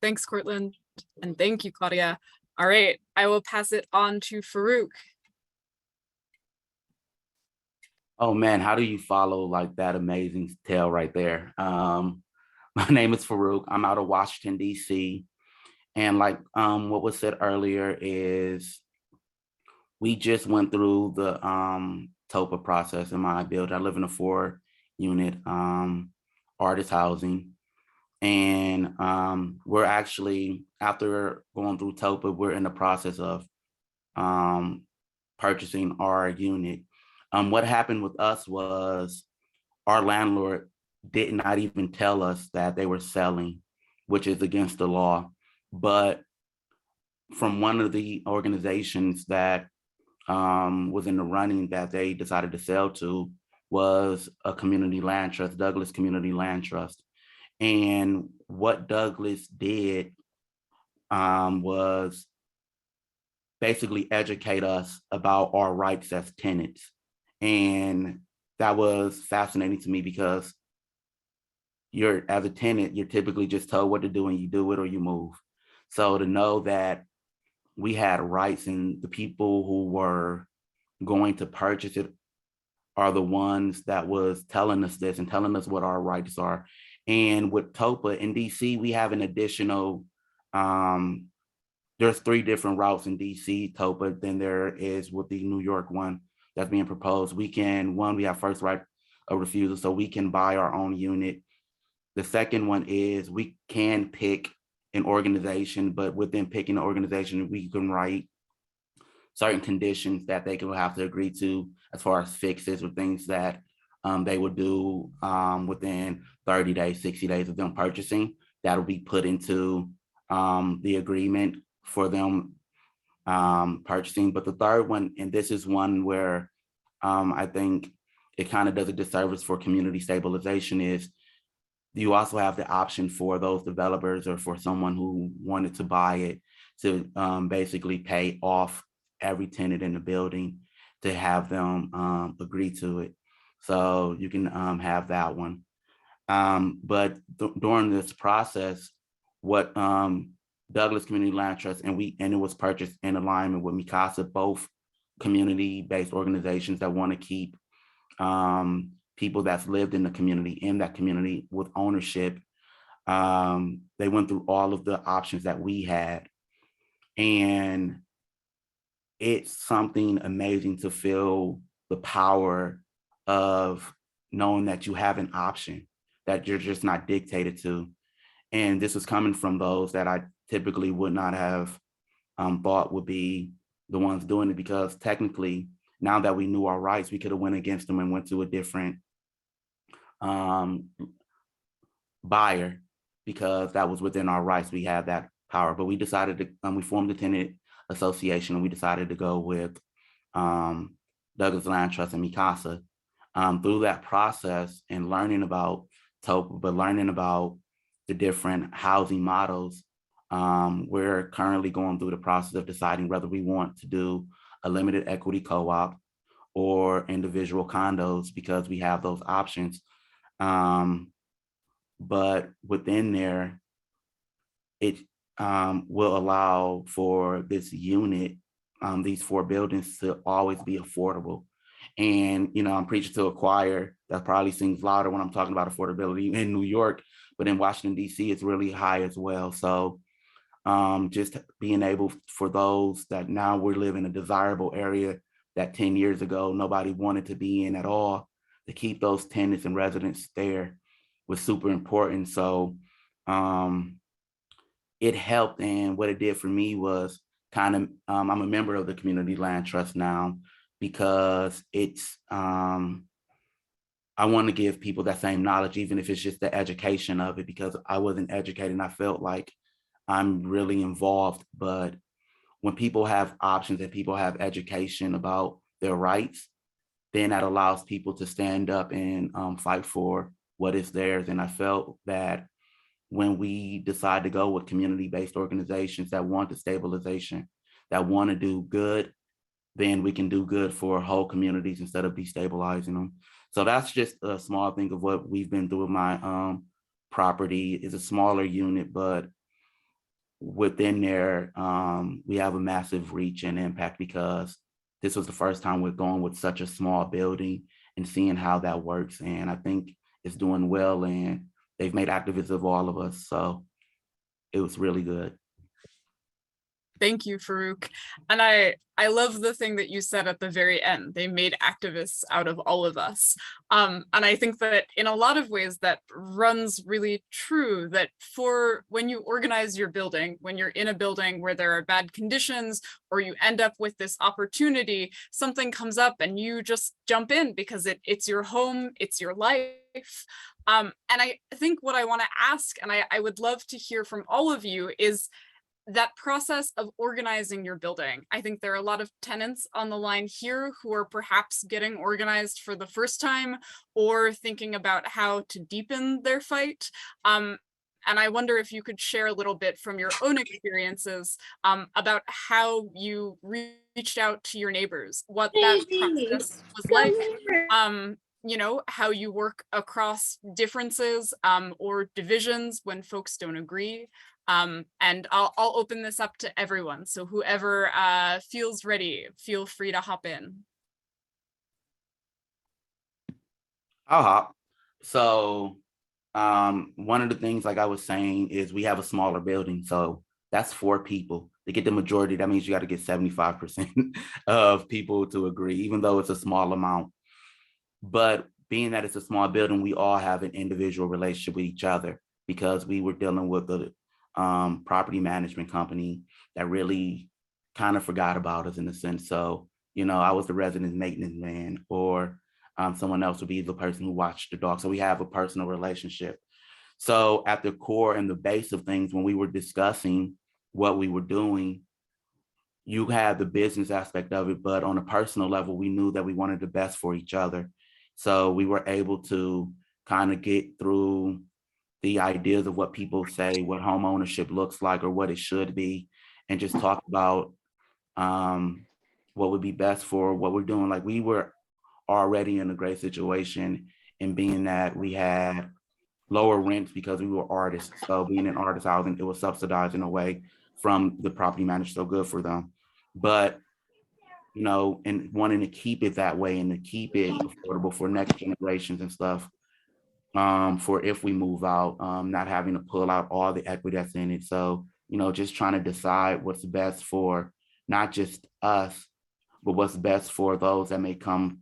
Thanks, Cortland, and thank you, Claudia. All right, I will pass it on to Farouk. Oh man, how do you follow like that amazing tale right there? My name is Farouk. I'm out of Washington, D.C. And like what was said earlier is we just went through the Topa process in my building. I live in a 4-unit artist housing. And we're actually, after going through Topa, we're in the process of purchasing our unit. What happened with us was our landlord did not even tell us that they were selling, which is against the law. But from one of the organizations that was in the running that they decided to sell to was a community land trust, Douglas Community Land Trust. And what Douglas did was basically educate us about our rights as tenants. And that was fascinating to me because as a tenant, you're typically just told what to do and you do it or you move. So to know that we had rights and the people who were going to purchase it are the ones that was telling us this and telling us what our rights are. And with Topa in DC, we have an additional, there's 3 different routes in DC, Topa, than there is with the New York one that's being proposed. We have first right of refusal, so we can buy our own unit. The second one is we can pick an organization, but within picking an organization, we can write certain conditions that they will have to agree to as far as fixes or things that they would do within 30 days, 60 days of them purchasing. That'll be put into the agreement for them purchasing. But the third one, and this is one where I think it kind of does a disservice for community stabilization, is you also have the option for those developers or for someone who wanted to buy it to basically pay off every tenant in the building to have them agree to it. So you can have that one. But during this process, what Douglas Community Land Trust and it was purchased in alignment with MICASA, both community-based organizations that want to keep people that's lived in the community, in that community with ownership. They went through all of the options that we had. And it's something amazing to feel the power of knowing that you have an option, that you're just not dictated to. And this is coming from those that I typically would not have thought would be the ones doing it, because technically, now that we knew our rights, we could have went against them and went to a different buyer, because that was within our rights. We had that power, but we decided to, we formed the tenant association and we decided to go with Douglas Land Trust and MICASA. Through that process and learning about Topa, but learning about the different housing models, we're currently going through the process of deciding whether we want to do a limited equity co-op or individual condos, because we have those options. But within there, it will allow for this unit, these 4 buildings, to always be affordable. And, I'm preaching to a choir that probably sings louder when I'm talking about affordability in New York, but in Washington, D.C., it's really high as well. So just being able, for those that now we live in a desirable area that 10 years ago, nobody wanted to be in at all, to keep those tenants and residents there was super important. So it helped. And what it did for me was kind of, I'm a member of the Community Land Trust now, because it's, I want to give people that same knowledge, even if it's just the education of it, because I wasn't educated and I felt like I'm really involved. But when people have options and people have education about their rights, then that allows people to stand up and fight for what is theirs. And I felt that when we decide to go with community-based organizations that want the stabilization, that want to do good, then we can do good for whole communities instead of destabilizing them. So that's just a small thing of what we've been through with my property. It's a smaller unit, but within there, we have a massive reach and impact, because this was the first time we're going with such a small building and seeing how that works. And I think it's doing well, and they've made activists of all of us. So it was really good. Thank you, Farouk. And I love the thing that you said at the very end. They made activists out of all of us. And I think that in a lot of ways that runs really true, that for when you organize your building, when you're in a building where there are bad conditions, or you end up with this opportunity, something comes up and you just jump in because it's your home, it's your life. And I think what I want to ask, and I would love to hear from all of you, is that process of organizing your building. I think there are a lot of tenants on the line here who are perhaps getting organized for the first time, or thinking about how to deepen their fight. And I wonder if you could share a little bit from your own experiences about how you reached out to your neighbors, what that process was like, you know, how you work across differences or divisions when folks don't agree. And I'll open this up to everyone. So whoever feels ready, feel free to hop in. I'll hop. So one of the things, like I was saying, is we have a smaller building. So that's 4 people. To get the majority, that means you got to get 75% of people to agree, even though it's a small amount. But being that it's a small building, we all have an individual relationship with each other, because we were dealing with the property management company that really kind of forgot about us in a sense. So, you know, I was the resident maintenance man, or someone else would be the person who watched the dog. So we have a personal relationship. So at the core and the base of things, when we were discussing what we were doing, you had the business aspect of it, but on a personal level, we knew that we wanted the best for each other. So we were able to kind of get through the ideas of what people say, what home ownership looks like or what it should be, and just talk about what would be best for what we're doing. Like, we were already in a great situation, in being that we had lower rents because we were artists. So being an artist housing, it was subsidized in a way from the property manager, so good for them. But, you know, and wanting to keep it that way and to keep it affordable for next generations and stuff, for if we move out, not having to pull out all the equity that's in it. So, you know, just trying to decide what's best for not just us, but what's best for those that may come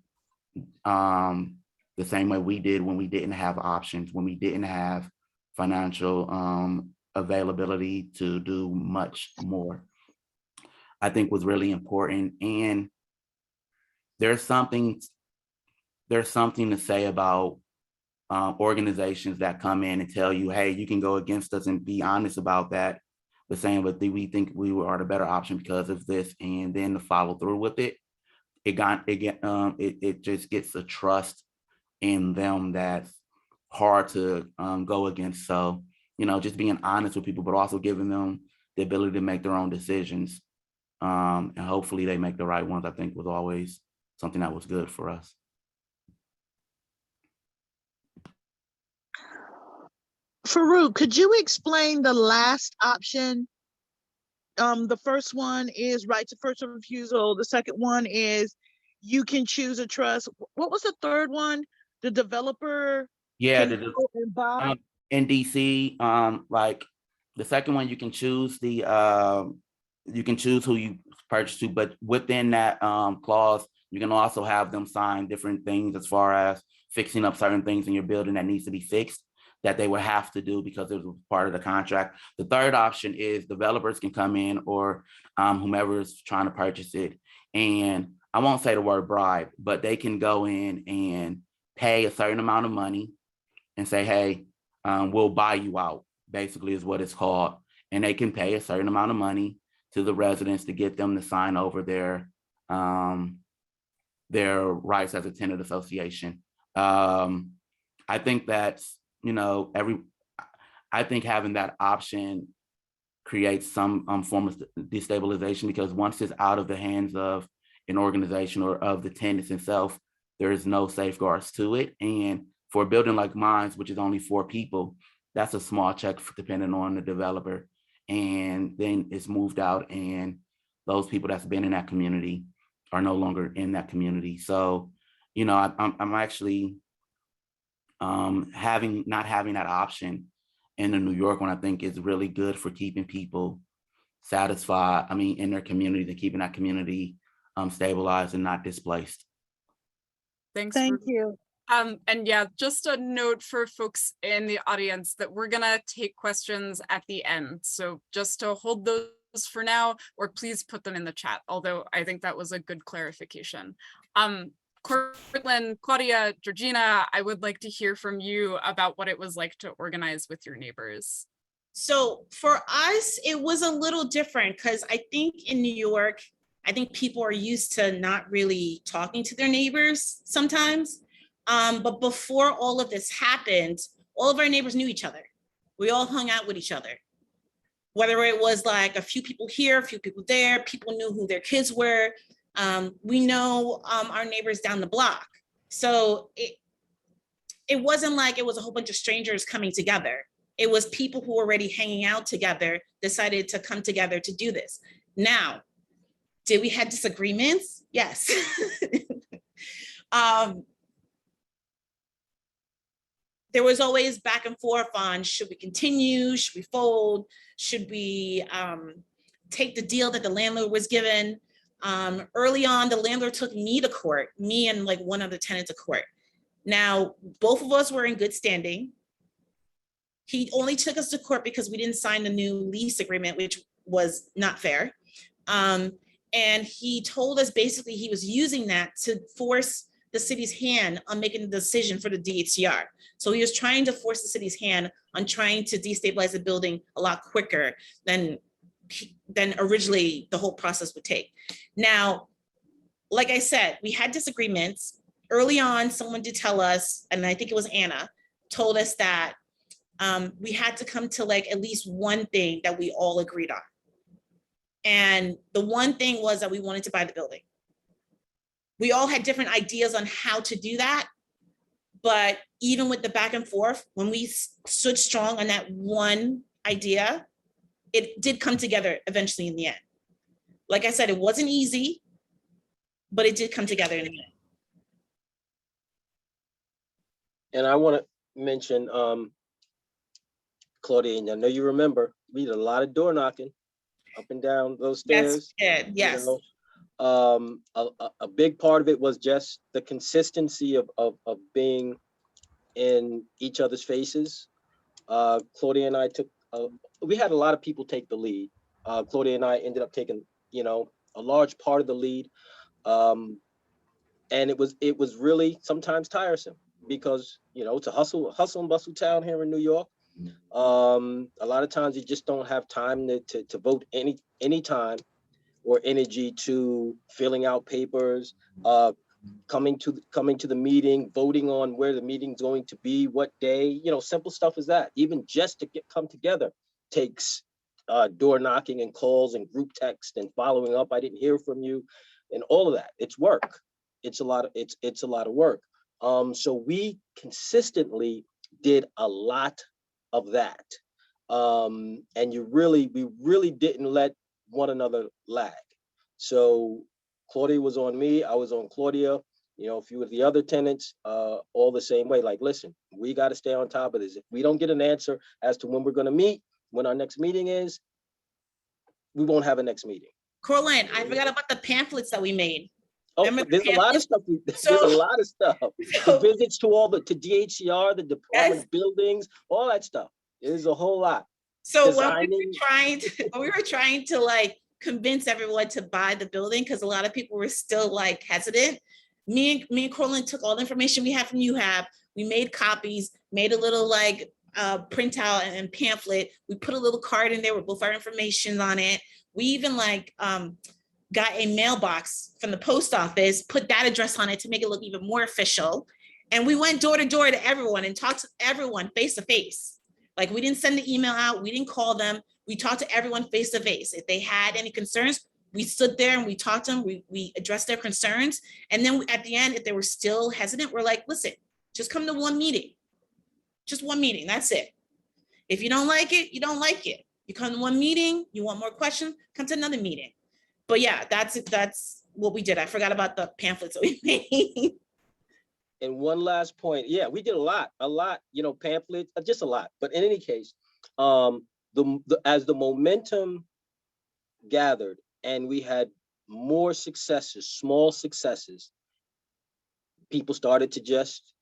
the same way we did when we didn't have options, when we didn't have financial availability to do much more, I think was really important. And there's something to say about organizations that come in and tell you, hey, you can go against us, and be honest about that, but saying, but we think we are the better option because of this, and then to follow through with it. It just gets a trust in them that's hard to go against. So, you know, just being honest with people, but also giving them the ability to make their own decisions. And hopefully they make the right ones, I think was always something that was good for us. Farouk, could you explain the last option? The first one is right to first refusal. The second one is you can choose a trust. What was the third one? The developer Yeah, can go and buy? in DC, like the second one, you can choose the you can choose who you purchase to, but within that clause, you can also have them sign different things as far as fixing up certain things in your building that needs to be fixed, that they would have to do because it was part of the contract. The third option is developers can come in, or whomever is trying to purchase it, and I won't say the word bribe, but they can go in and pay a certain amount of money and say, hey, we'll buy you out, basically is what it's called. And they can pay a certain amount of money to the residents to get them to sign over their rights as a tenant association. I think that's, you know, I think having that option creates some form of destabilization, because once it's out of the hands of an organization or of the tenants itself, there is no safeguards to it. And for a building like mine, which is only 4 people, that's a small check depending on the developer. And then it's moved out, and those people that's been in that community are no longer in that community. So, you know, I'm actually not having that option in the New York one, I think is really good for keeping people satisfied, in their communities, and keeping that community stabilized and not displaced. Thanks. Thank you. And yeah, just a note for folks in the audience that we're gonna take questions at the end. So just to hold those for now, or please put them in the chat, although I think that was a good clarification. Cortland, Claudia, Georgina, I would like to hear from you about what it was like to organize with your neighbors. So for us, it was a little different, because I think in New York, I think people are used to not really talking to their neighbors sometimes. But before all of this happened, all of our neighbors knew each other. We all hung out with each other. Whether it was like a few people here, a few people there, people knew who their kids were. We know our neighbors down the block. So it wasn't like it was a whole bunch of strangers coming together. It was people who were already hanging out together, decided to come together to do this. Now, did we have disagreements? Yes. There was always back and forth on, should we continue? Should we fold? Should we take the deal that the landlord was given? Early on, the landlord took me to court, me and like one other tenant to court. Now, both of us were in good standing. He only took us to court because we didn't sign the new lease agreement, which was not fair. And he told us basically he was using that to force the city's hand on making the decision for the DHCR. So he was trying to force the city's hand on trying to destabilize the building a lot quicker than originally the whole process would take. Now, like I said, we had disagreements. Early on, someone did tell us, and I think it was Anna, told us that we had to come to like at least one thing that we all agreed on. And the one thing was that we wanted to buy the building. We all had different ideas on how to do that. But even with the back and forth, when we stood strong on that one idea, it did come together eventually in the end. Like I said, it wasn't easy, but it did come together in the end. And I want to mention, Claudia, I know you remember, we did a lot of door knocking up and down those stairs. Yes, yes. You know, a big part of it was just the consistency of being in each other's faces. Claudia and I took, we had a lot of people take the lead. Claudia and I ended up taking, you know, a large part of the lead. And it was really sometimes tiresome because, you know, it's a hustle and bustle town here in New York. A lot of times you just don't have time to devote any time or energy to filling out papers, coming to the meeting, voting on where the meeting's going to be, what day, you know, simple stuff as that. Even just to come together takes door knocking and calls and group text and following up. I didn't hear from you, and all of that. It's work. It's a lot of work. So we consistently did a lot of that, and we really didn't let one another lag. So Claudia was on me, I was on Claudia, you know, a few of the other tenants, all the same way. Like, listen, we got to stay on top of this. If we don't get an answer as to when we're going to meet, when our next meeting is, we won't have a next meeting. Corlin, I forgot about the pamphlets that we made. Oh, there's a lot of stuff. There's a lot of stuff. The visits to DHCR, the Department of Buildings, all that stuff. There's a whole lot. So when we were trying to like convince everyone to buy the building, because a lot of people were still like hesitant, me and Corlin took all the information we had from UHAB. We made copies, made a little like printout and pamphlet. We put a little card in there with both our information on it. We even like got a mailbox from the post office, put that address on it to make it look even more official. And we went door to door to everyone and talked to everyone face to face. Like, we didn't send the email out, we didn't call them. We talked to everyone face to face. If they had any concerns, we stood there and we talked to them, we addressed their concerns. And then at the end, if they were still hesitant, we're like, listen, just come to one meeting. Just one meeting, that's it. If you don't like it, you don't like it. You come to one meeting, you want more questions, come to another meeting. But yeah, that's what we did. I forgot about the pamphlets that we made. And one last point, yeah, we did a lot, you know, pamphlets, just a lot. But in any case, as the momentum gathered and we had more successes, small successes, people started to just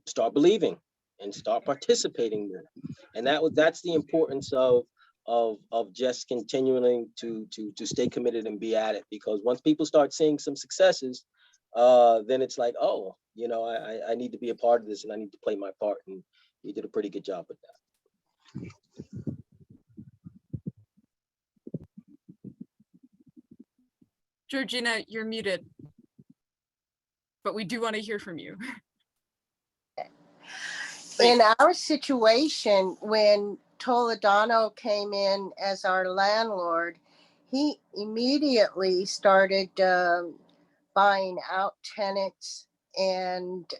start believing and start participating more. And that's the importance of just continuing to stay committed and be at it, because once people start seeing some successes, then it's like, oh, you know, I need to be a part of this and I need to play my part. And you did a pretty good job with that. Georgina, you're muted, but we do want to hear from you. In our situation, when Toledano came in as our landlord, he immediately started buying out tenants, and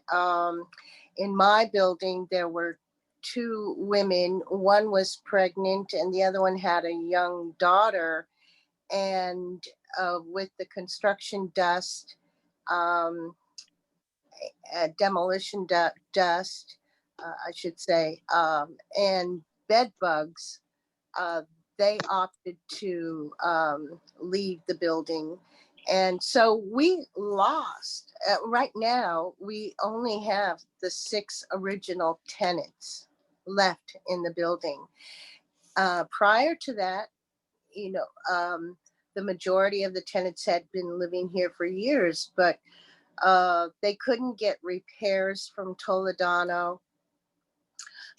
in my building, there were two women. One was pregnant and the other one had a young daughter. And with the construction dust, demolition dust, I should say, and bed bugs, they opted to leave the building. And so we lost. Right now, we only have the 6 original tenants left in the building. Prior to that, you know, the majority of the tenants had been living here for years, but they couldn't get repairs from Toledano.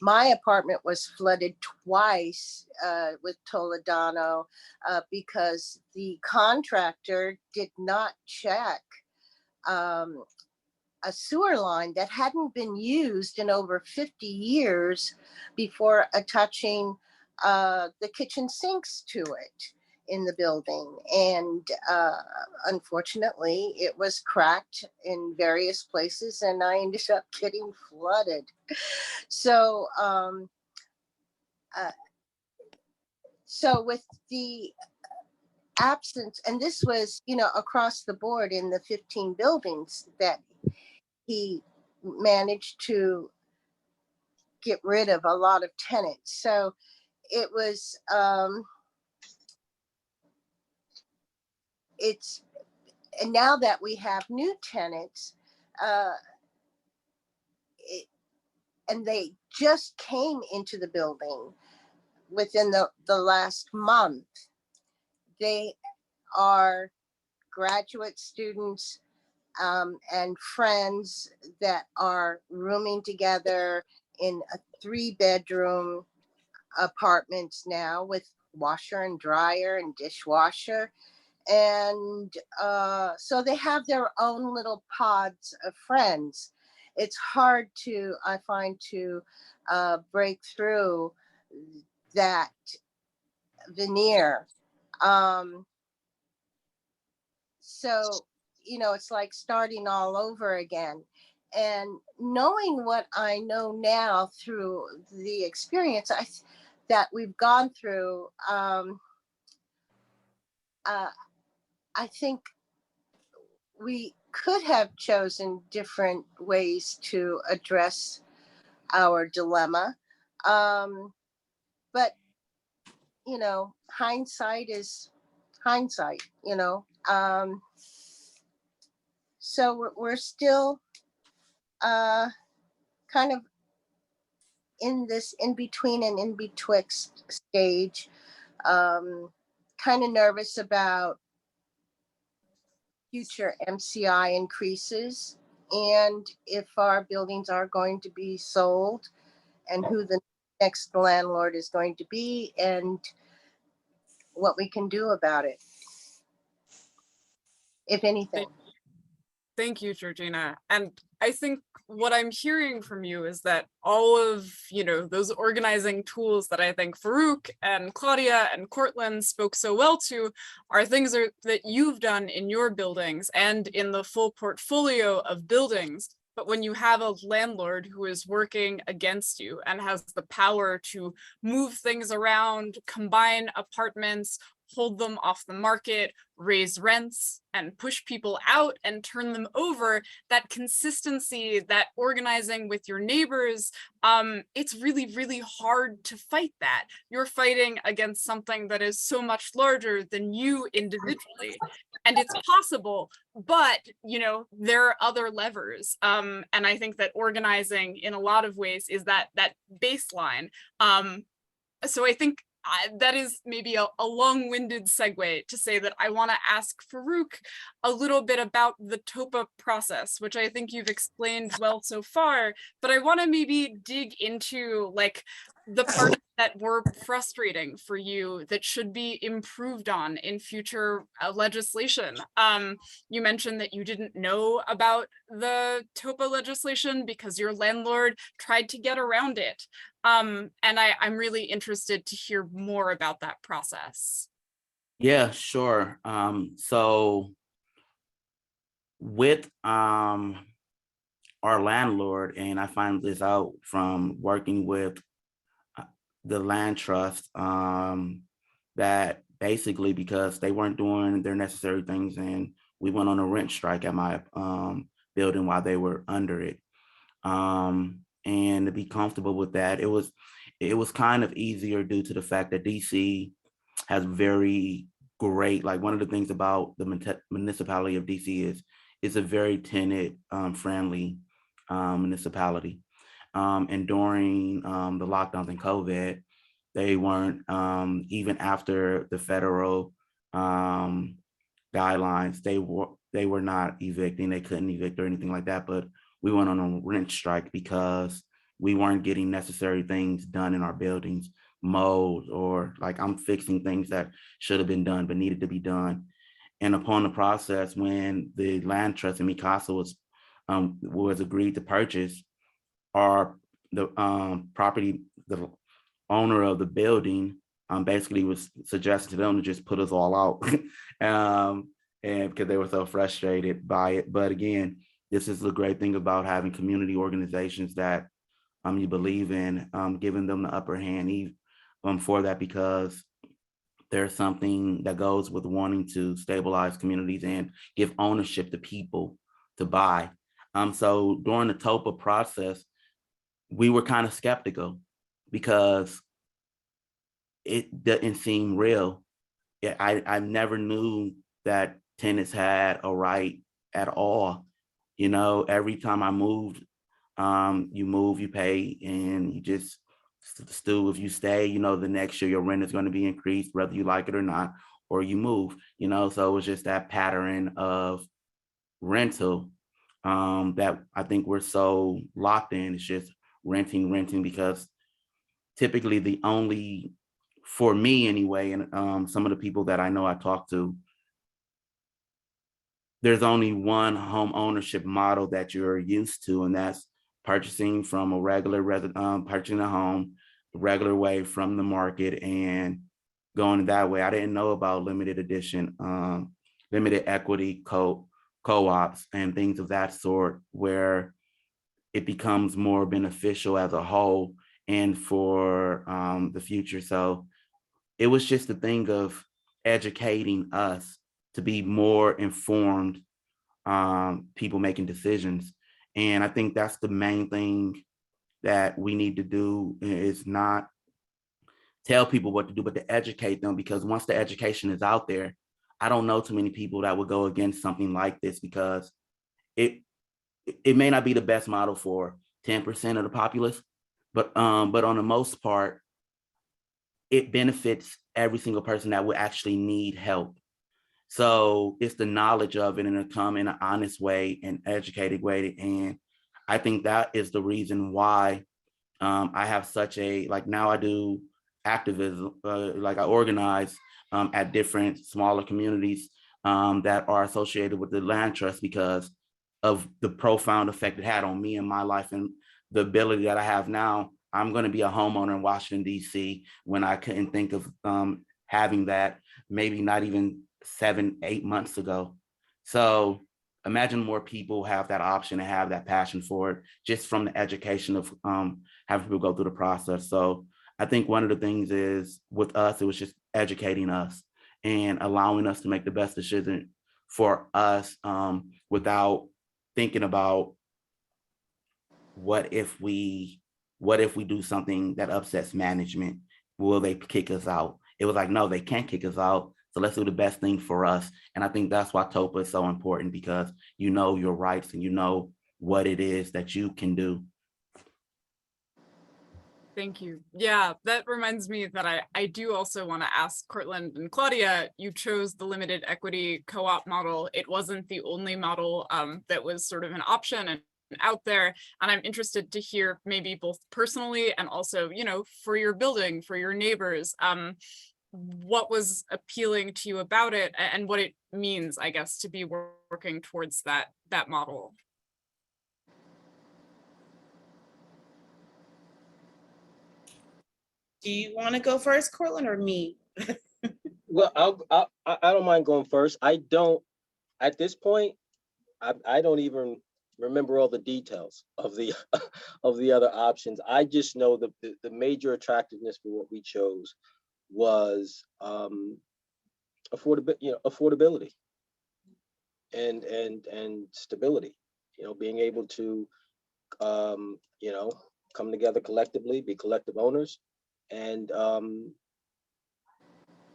My apartment was flooded twice with Toledano because the contractor did not check a sewer line that hadn't been used in over 50 years before attaching the kitchen sinks to it in the building. And unfortunately, it was cracked in various places and I ended up getting flooded. So, so with the absence, and this was, you know, across the board in the 15 buildings that he managed to get rid of a lot of tenants. So it was, and now that we have new tenants, and they just came into the building within the last month, they are graduate students and friends that are rooming together in a 3-bedroom apartments now with washer and dryer and dishwasher. And so they have their own little pods of friends. It's hard to, I find, to break through that veneer. So, you know, it's like starting all over again. And knowing what I know now through the experience that we've gone through, I think we could have chosen different ways to address our dilemma. But, you know, hindsight is hindsight, you know. So we're still kind of in this in between and in betwixt stage, kind of nervous about future MCI increases and if our buildings are going to be sold and who the next landlord is going to be and what we can do about it, if anything. Thank you, Georgina. And I think what I'm hearing from you is that all of, you know, those organizing tools that I think Farouk and Claudia and Cortland spoke so well to are things that you've done in your buildings and in the full portfolio of buildings. But when you have a landlord who is working against you and has the power to move things around, combine apartments, hold them off the market, raise rents, and push people out and turn them over, that consistency, that organizing with your neighbors, it's really, really hard to fight that. You're fighting against something that is so much larger than you individually. And it's possible, but, you know, there are other levers. And I think that organizing in a lot of ways is that baseline. So I think that is maybe a long-winded segue to say that I want to ask Farouk a little bit about the Topa process, which I think you've explained well so far, but I want to maybe dig into like the parts that were frustrating for you that should be improved on in future legislation. You mentioned that you didn't know about the Topa legislation because your landlord tried to get around it. And I'm really interested to hear more about that process. Yeah, sure. So with our landlord, and I find this out from working with the land trust, that basically because they weren't doing their necessary things, and we went on a rent strike at my building while they were under it. And to be comfortable with that, it was kind of easier due to the fact that DC has very great, like one of the things about the municipality of DC is it's a very tenant friendly municipality. And during the lockdowns and COVID, they weren't, even after the federal guidelines, they were not evicting, they couldn't evict or anything like that, but we went on a rent strike because we weren't getting necessary things done in our buildings, mold, or like I'm fixing things that should have been done but needed to be done. And upon the process, when the land trust in Mikasa was agreed to purchase, the property, the owner of the building basically was suggesting to them to just put us all out, and because they were so frustrated by it. But again, this is the great thing about having community organizations that you believe in, giving them the upper hand for that, because there's something that goes with wanting to stabilize communities and give ownership to people to buy. So during the Topa process, we were kind of skeptical because it didn't seem real. I never knew that tenants had a right at all. You know, every time I moved, you move, you pay, and you just still, if you stay, you know, the next year your rent is going to be increased, whether you like it or not, or you move, you know. So it was just that pattern of rental that I think we're so locked in. It's just renting, because typically the only, for me anyway, and some of the people that I know I talk to, there's only one home ownership model that you're used to, and that's purchasing from a regular purchasing a home regular way from the market and going that way. I didn't know about limited edition, limited equity co-ops and things of that sort, where it becomes more beneficial as a whole and for the future. So it was just a thing of educating us to be more informed people making decisions. And I think that's the main thing that we need to do, is not tell people what to do, but to educate them, because once the education is out there, I don't know too many people that would go against something like this, because it may not be the best model for 10% of the populace, but on the most part, it benefits every single person that would actually need help. So it's the knowledge of it, and it'll come in an honest way and educated way. And I think that is the reason why I have such a, like now I do activism, like I organize at different smaller communities that are associated with the land trust, because of the profound effect it had on me and my life, and the ability that I have now. I'm going to be a homeowner in Washington, D.C. when I couldn't think of having that, maybe not even 7-8 months ago. So imagine more people have that option and have that passion for it, just from the education of having people go through the process. So I think one of the things is with us, it was just educating us and allowing us to make the best decision for us without thinking about what if we do something that upsets management, will they kick us out? It was like, no, they can't kick us out. So let's do the best thing for us. And I think that's why Topa is so important, because you know your rights and you know what it is that you can do. Thank you. Yeah, that reminds me that I do also want to ask Cortland and Claudia, you chose the limited equity co-op model. It wasn't the only model that was sort of an option and out there. And I'm interested to hear, maybe both personally and also, you know, for your building, for your neighbors, what was appealing to you about it and what it means, I guess, to be working towards that model. Do you want to go first, Cortland, or me? Well, I don't mind going first. I don't, at this point, I don't even remember all the details of the of the other options. I just know the major attractiveness for what we chose was affordability and stability. Being able to come together collectively, be collective owners, and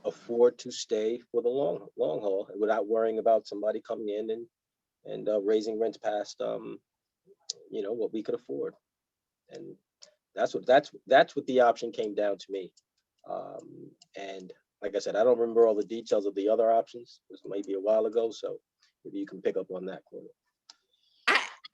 afford to stay for the long haul without worrying about somebody coming in and raising rents past what we could afford. And that's what the option came down to me. And like I said, I don't remember all the details of the other options. This might be a while ago, so maybe you can pick up on that, Courtney.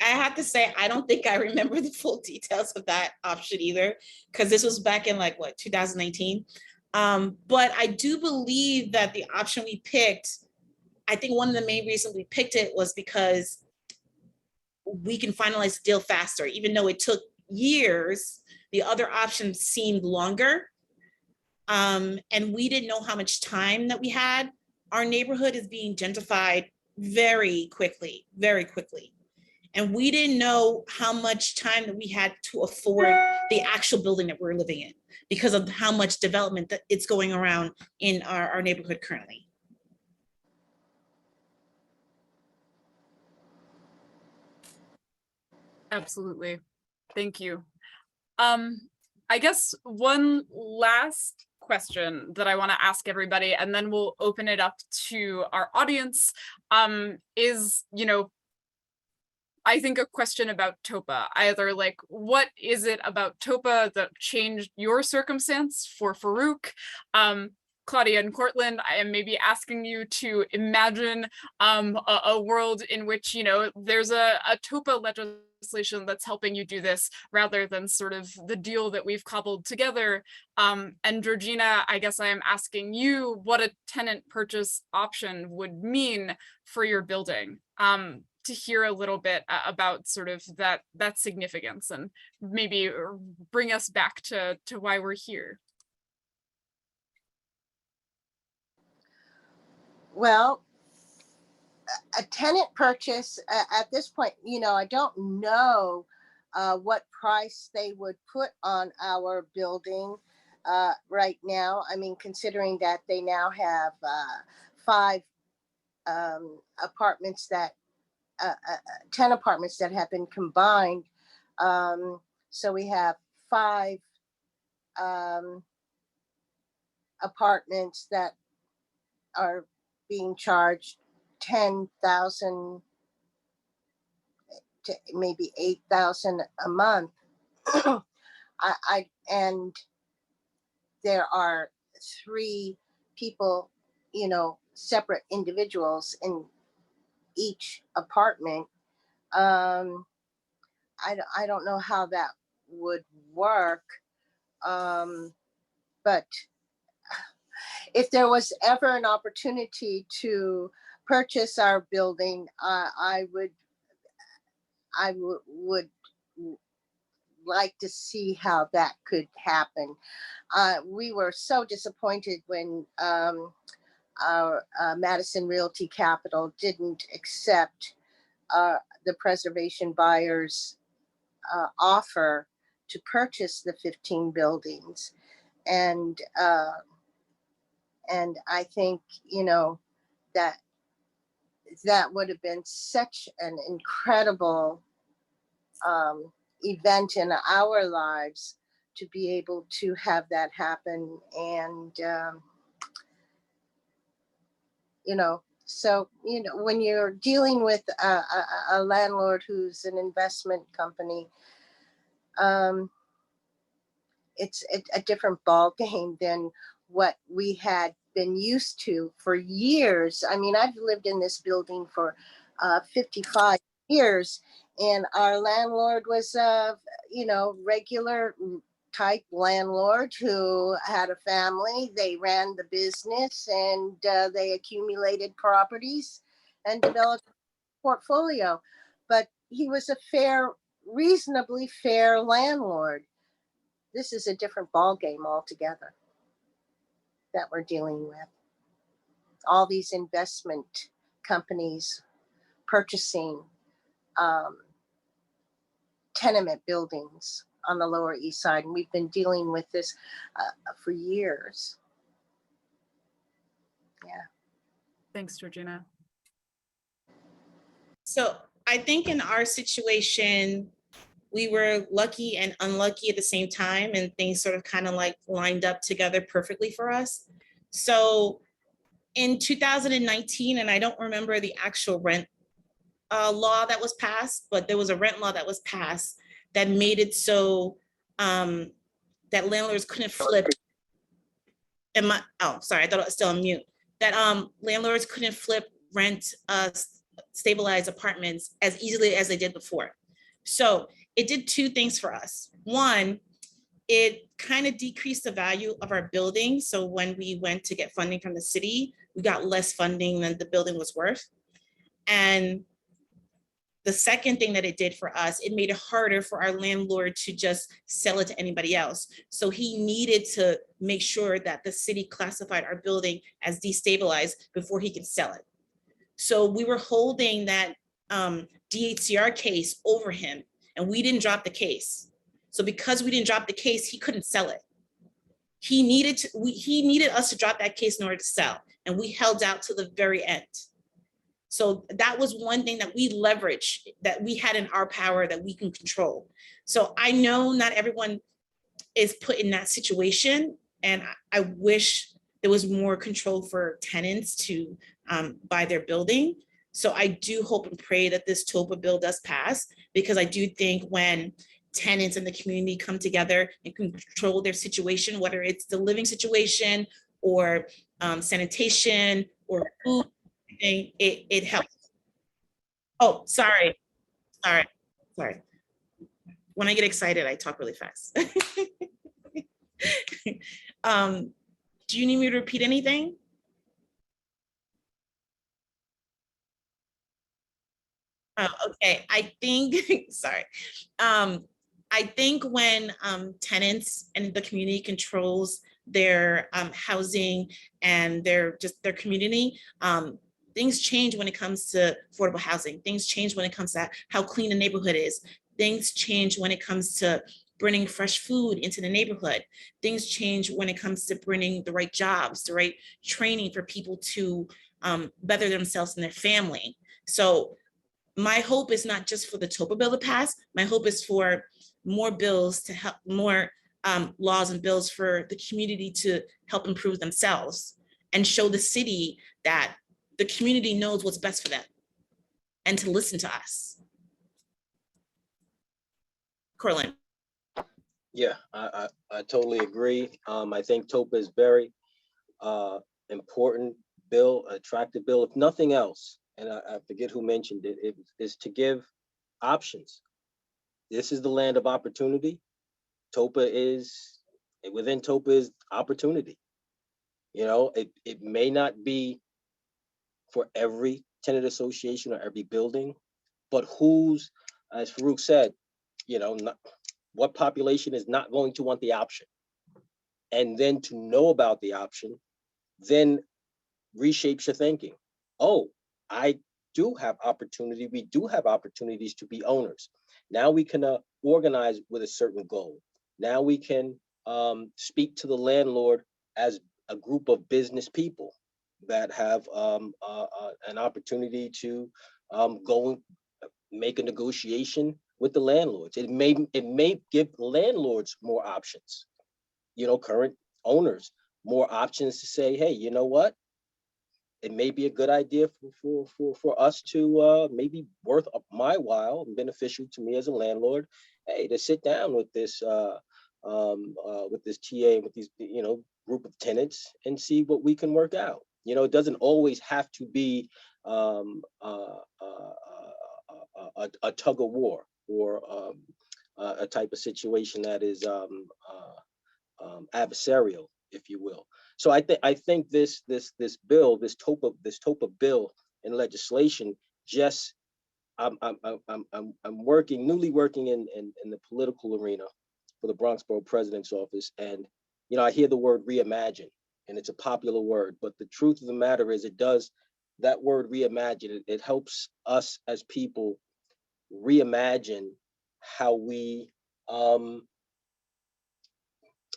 I have to say, I don't think I remember the full details of that option either, because this was back in 2019. But I do believe that the option we picked, I think one of the main reasons we picked it was because we can finalize the deal faster. Even though it took years, the other options seemed longer. And we didn't know how much time that we had. Our neighborhood is being gentrified very quickly, very quickly. And we didn't know how much time that we had to afford the actual building that we're living in because of how much development that it's going around in our neighborhood currently. Absolutely. Thank you. I guess one last question that I want to ask everybody, and then we'll open it up to our audience, is, I think a question about Topa, either what is it about Topa that changed your circumstance? For Farouk, Claudia and Cortland, I am maybe asking you to imagine a world in which, there's a Topa legislation that's helping you do this rather than sort of the deal that we've cobbled together. And Georgina, I guess I am asking you what a tenant purchase option would mean for your building. To hear a little bit about sort of that significance and maybe bring us back to why we're here. Well, a tenant purchase at this point, I don't know what price they would put on our building right now. I mean, considering that they now have 5 apartments that 10 apartments that have been combined. So we have 5 apartments that are being charged $10,000 to maybe $8,000 a month. And there are 3 people, separate individuals in each apartment. I don't know how that would work. But if there was ever an opportunity to purchase our building, I would like to see how that could happen. We were so disappointed when our Madison Realty Capital didn't accept the preservation buyer's offer to purchase the 15 buildings. And I think, that would have been such an incredible event in our lives to be able to have that happen. And, so, when you're dealing with a landlord who's an investment company, it's a different ball game than what we had been used to for years. I mean, I've lived in this building for 55 years, and our landlord was regular type landlord who had a family. They ran the business, and they accumulated properties and developed a portfolio. But he was a reasonably fair landlord. This is a different ball game altogether that we're dealing with. All these investment companies purchasing tenement buildings on the Lower East Side. And we've been dealing with this for years. Yeah. Thanks, Georgina. So I think in our situation, we were lucky and unlucky at the same time, and things sort of kind of like lined up together perfectly for us. So in 2019, and I don't remember the actual rent law that was passed, but there was a rent law that was passed that made it so that landlords couldn't flip. Sorry, I thought I was still on mute. That landlords couldn't flip rent stabilized apartments as easily as they did before. So it did two things for us. One, it kind of decreased the value of our building. So when we went to get funding from the city, we got less funding than the building was worth. And the second thing that it did for us, it made it harder for our landlord to just sell it to anybody else. So he needed to make sure that the city classified our building as destabilized before he could sell it. So we were holding that DHCR case over him, and we didn't drop the case. So because we didn't drop the case, he couldn't sell it. He needed us to drop that case in order to sell, and we held out to the very end. So that was one thing that we leveraged, that we had in our power, that we can control. So I know not everyone is put in that situation, and I wish there was more control for tenants to buy their building. So I do hope and pray that this Topa bill does pass, because I do think when tenants in the community come together and control their situation, whether it's the living situation or sanitation or food, it helps. Oh, sorry. When I get excited, I talk really fast. Do you need me to repeat anything? Oh, okay, I think, sorry. I think when tenants and the community controls their housing and their community, things change when it comes to affordable housing. Things change when it comes to how clean a neighborhood is. Things change when it comes to bringing fresh food into the neighborhood. Things change when it comes to bringing the right jobs, the right training for people to better themselves and their family. So my hope is not just for the Topa bill to pass. My hope is for more bills to help, more laws and bills for the community to help improve themselves and show the city that the community knows what's best for them and to listen to us. Corlin. Yeah, I totally agree. I think Topa is very important bill, attractive bill, if nothing else. And I forget who mentioned it, it is to give options. This is the land of opportunity. Within Topa is opportunity. You know, it may not be for every tenant association or every building, but who's, as Farouk said, you know, what population is not going to want the option? And then to know about the option, then reshapes your thinking. Oh, I do have opportunity. We do have opportunities to be owners. Now we can organize with a certain goal. Now we can speak to the landlord as a group of business people that have an opportunity to go and make a negotiation with the landlords. It may give landlords more options, you know, current owners more options to say, hey, you know what? It may be a good idea for us to maybe worth my while and beneficial to me as a landlord, hey, to sit down with this TA, with these, you know, group of tenants and see what we can work out. You know, it doesn't always have to be a tug of war or a type of situation that is adversarial, if you will. So I think this bill, this Topa bill and legislation, just I'm newly working in the political arena for the Bronx Borough President's office, and you know, I hear the word reimagine, and it's a popular word, but the truth of the matter is, that word reimagine, it helps us as people reimagine how we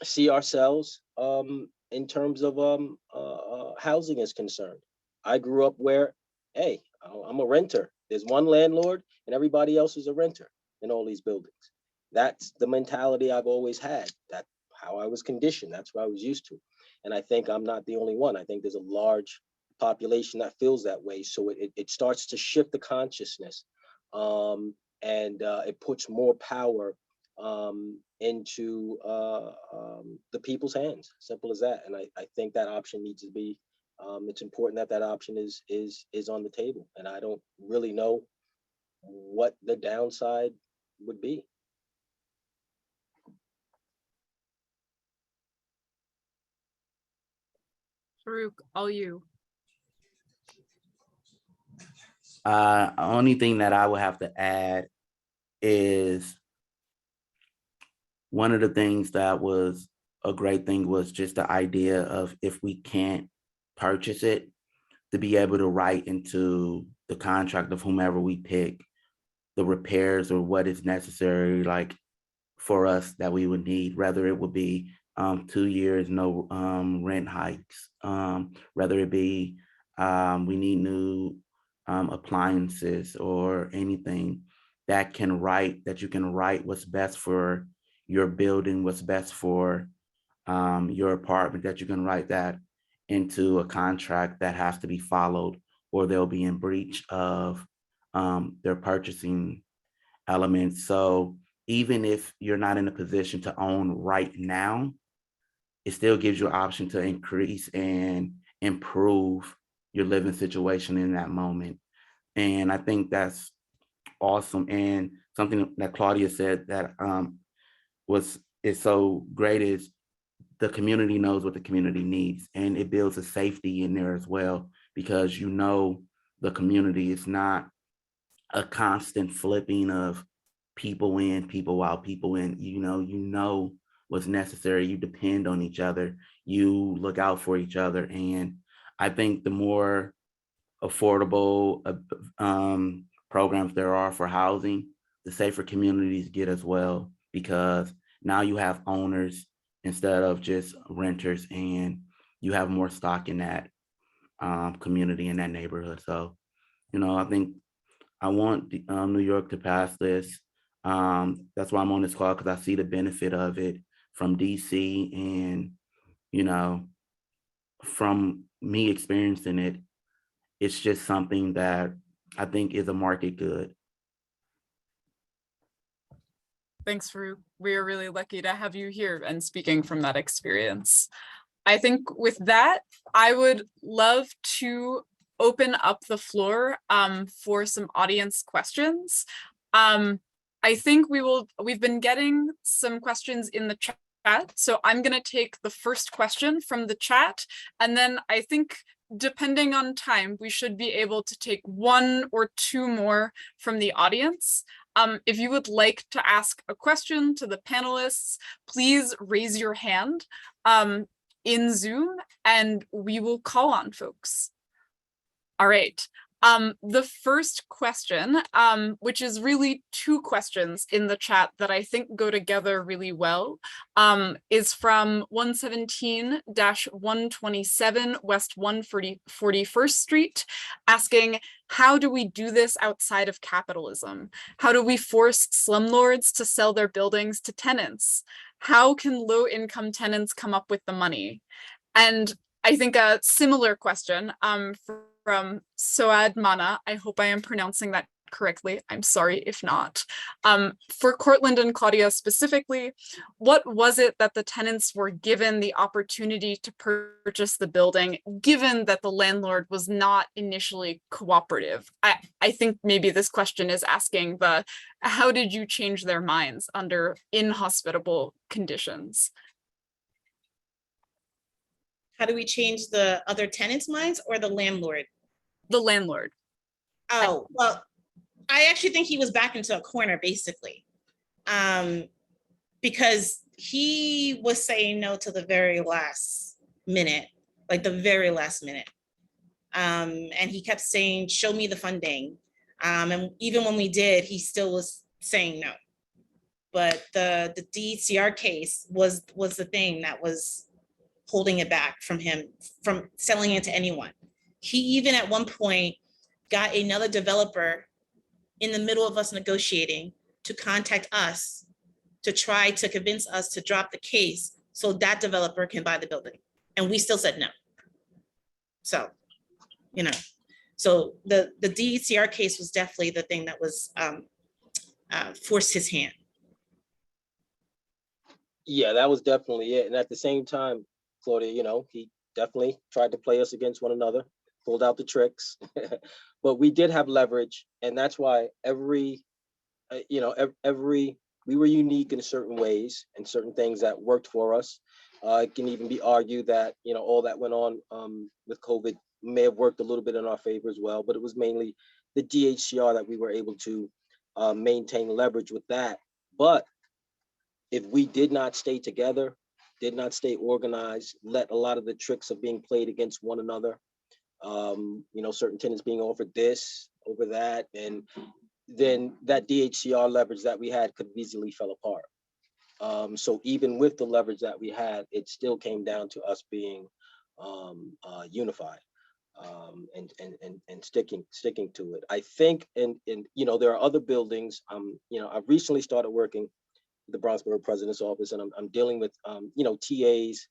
see ourselves in terms of housing is concerned. I grew up where, hey, I'm a renter. There's one landlord and everybody else is a renter in all these buildings. That's the mentality I've always had. That's how I was conditioned. That's what I was used to. And I think I'm not the only one. I think there's a large population that feels that way. So it starts to shift the consciousness, and it puts more power into the people's hands. Simple as that. And I think that option needs to be. It's important that that option is on the table. And I don't really know what the downside would be. Farouk, all you. Only thing that I would have to add is one of the things that was a great thing was just the idea of, if we can't purchase it, to be able to write into the contract of whomever we pick the repairs or what is necessary, like for us, that we would need, whether it would be 2 years, no rent hikes, whether it be we need new appliances or anything that you can write what's best for your building, what's best for your apartment, that you can write that into a contract that has to be followed, or they'll be in breach of their purchasing elements. So even if you're not in a position to own right now, it still gives you an option to increase and improve your living situation in that moment. And I think that's awesome. And something that Claudia said that is so great is the community knows what the community needs, and it builds a safety in there as well, because you know the community is not a constant flipping of people in, people out, people in. You know what's necessary. You depend on each other. You look out for each other. And I think the more affordable programs there are for housing, the safer communities get as well, because now you have owners instead of just renters, and you have more stock in that community, in that neighborhood. So, I think I want New York to pass this. That's why I'm on this call, because I see the benefit of it from DC, and, from me experiencing it, it's just something that I think is a market good. Thanks, Farouk. We are really lucky to have you here and speaking from that experience. I think with that, I would love to open up the floor for some audience questions. I think we've been getting some questions in the chat, so I'm going to take the first question from the chat, and then I think, depending on time, we should be able to take 1 or 2 more from the audience. If you would like to ask a question to the panelists, please raise your hand in Zoom, and we will call on folks. All right. The first question, which is really 2 questions in the chat that I think go together really well, is from 117-127 West 141st Street, asking, how do we do this outside of capitalism? How do we force slumlords to sell their buildings to tenants? How can low-income tenants come up with the money? And I think a similar question from Soad Mana, I hope I am pronouncing that correctly. I'm sorry if not. For Cortland and Claudia specifically, what was it that the tenants were given the opportunity to purchase the building, given that the landlord was not initially cooperative? I think maybe this question is asking how did you change their minds under inhospitable conditions? How do we change the other tenants' minds or the landlord? The landlord. Oh, well, I actually think he was backed into a corner, basically, because he was saying no to the very last minute, like the very last minute. And he kept saying, show me the funding. And even when we did, he still was saying no. but the DCR case was the thing that was holding it back from him from selling it to anyone. He even at one point got another developer in the middle of us negotiating to contact us to try to convince us to drop the case so that developer can buy the building. And we still said no. So, you know, so the DCR case was definitely the thing that was forced his hand. Yeah, that was definitely it. And at the same time, Claudia, you know, he definitely tried to play us against one another, pulled out the tricks, but we did have leverage. And that's why every, we were unique in certain ways and certain things that worked for us. It can even be argued that, you know, all that went on with COVID may have worked a little bit in our favor as well, but it was mainly the DHCR that we were able to maintain leverage with that. But if we did not stay together, did not stay organized, let a lot of the tricks of being played against one another, you know, certain tenants being offered this over that, and then that DHCR leverage that we had could easily fell apart. So even with the leverage that we had, it still came down to us being unified and sticking to it. I think, and you know, there are other buildings. You know, I've recently started working with the Bronx Borough President's Office, and I'm dealing with you know, TAs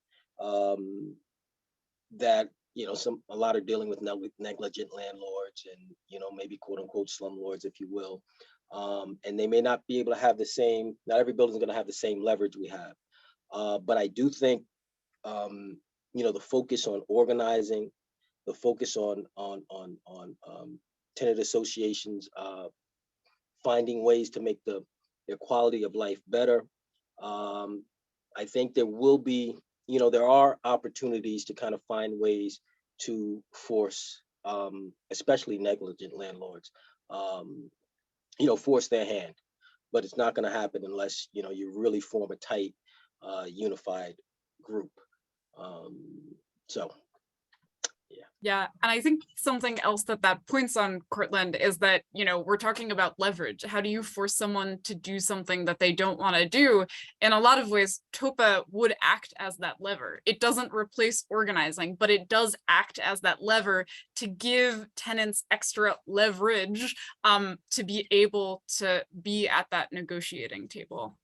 that, you know, a lot are dealing with negligent landlords and, you know, maybe quote unquote slumlords, if you will. And they may not be able to have the same, not every building is going to have the same leverage we have. But I do think, you know, the focus on organizing, the focus on tenant associations, finding ways to make their quality of life better. I think there will be, you know, there are opportunities to kind of find ways to force, especially negligent landlords, you know, force their hand. But it's not going to happen unless, you know, you really form a tight, unified group. So, yeah. Yeah, and I think something else that points on, Cortland, is that, you know, we're talking about leverage. How do you force someone to do something that they don't want to do? In a lot of ways, Topa would act as that lever. It doesn't replace organizing, but it does act as that lever to give tenants extra leverage to be able to be at that negotiating table.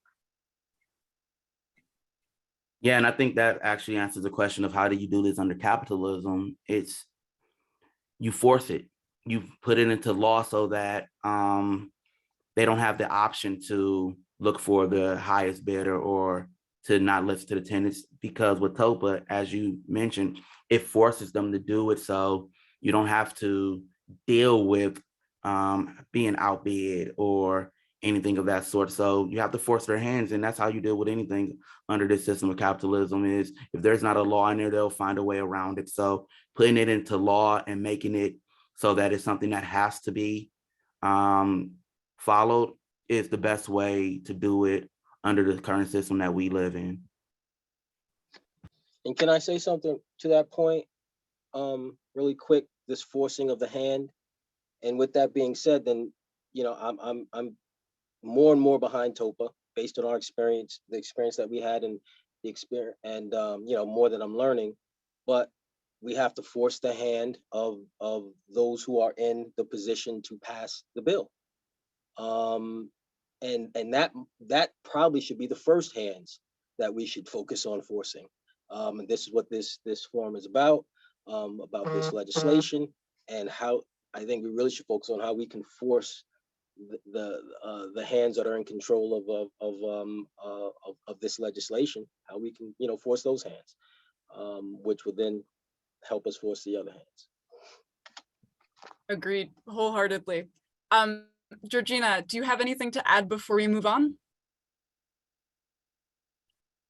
Yeah, and I think that actually answers the question of how do you do this under capitalism? It's you force it. You put it into law so that they don't have the option to look for the highest bidder or to not listen to the tenants, because with Topa, as you mentioned, it forces them to do it. So you don't have to deal with being outbid or anything of that sort. So you have to force their hands, and that's how you deal with anything under this system of capitalism. Is if there's not a law in there, they'll find a way around it. So putting it into law and making it so that it's something that has to be followed is the best way to do it under the current system that we live in. And can I say something to that point, really quick? This forcing of the hand, and with that being said, then, you know, I'm more and more behind Topa based on our experience, the experience that we had, and the experience, and you know, more that I'm learning. But we have to force the hand of those who are in the position to pass the bill. And that probably should be the first hands that we should focus on forcing. And this is what this forum is about this legislation, and how I think we really should focus on how we can force the hands that are in control of this legislation, how we can, you know, force those hands, which would then help us force the other hands. Agreed, wholeheartedly. Georgina, do you have anything to add before we move on?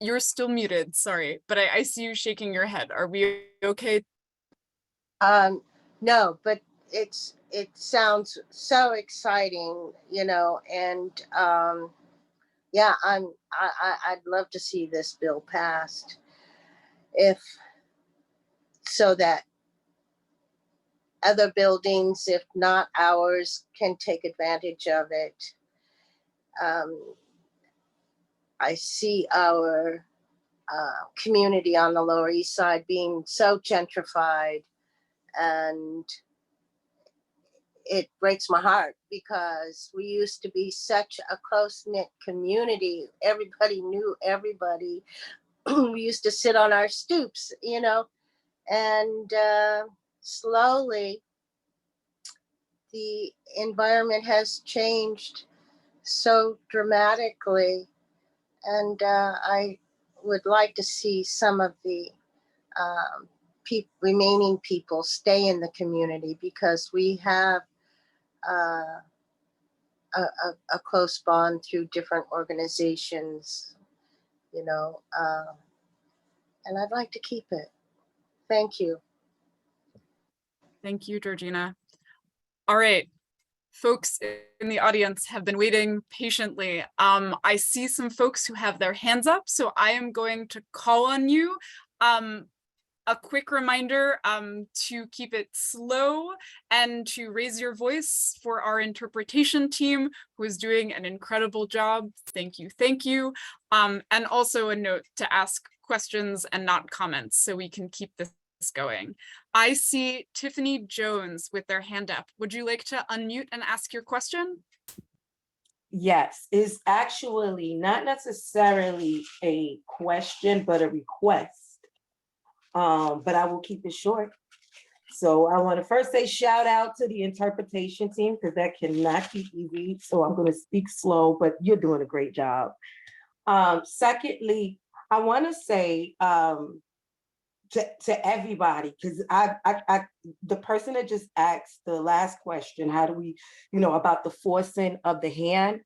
You're still muted, sorry, but I see you shaking your head. Are we okay? No, but it sounds so exciting, you know, and yeah, I'd love to see this bill passed, so that other buildings, if not ours, can take advantage of it. I see our community on the Lower East Side being so gentrified, and it breaks my heart because we used to be such a close-knit community. Everybody knew everybody. We used to sit on our stoops, you know, and slowly the environment has changed so dramatically. And I would like to see some of the remaining people stay in the community, because we have a close bond through different organizations, you know, and I'd like to keep it. Thank you. Thank you, Georgina. All right, folks in the audience have been waiting patiently. I see some folks who have their hands up, so I am going to call on you. A quick reminder to keep it slow and to raise your voice for our interpretation team, who is doing an incredible job. Thank you, thank you. And also a note to ask questions and not comments, so we can keep this going. I see Tiffany Jones with their hand up. Would you like to unmute and ask your question? Yes, it's actually not necessarily a question, but a request. But I will keep it short. So I want to first say shout out to the interpretation team, because that cannot be easy. So I'm going to speak slow, but you're doing a great job. Secondly, I want to say to everybody, because the person that just asked the last question, how do we, you know, about the forcing of the hand,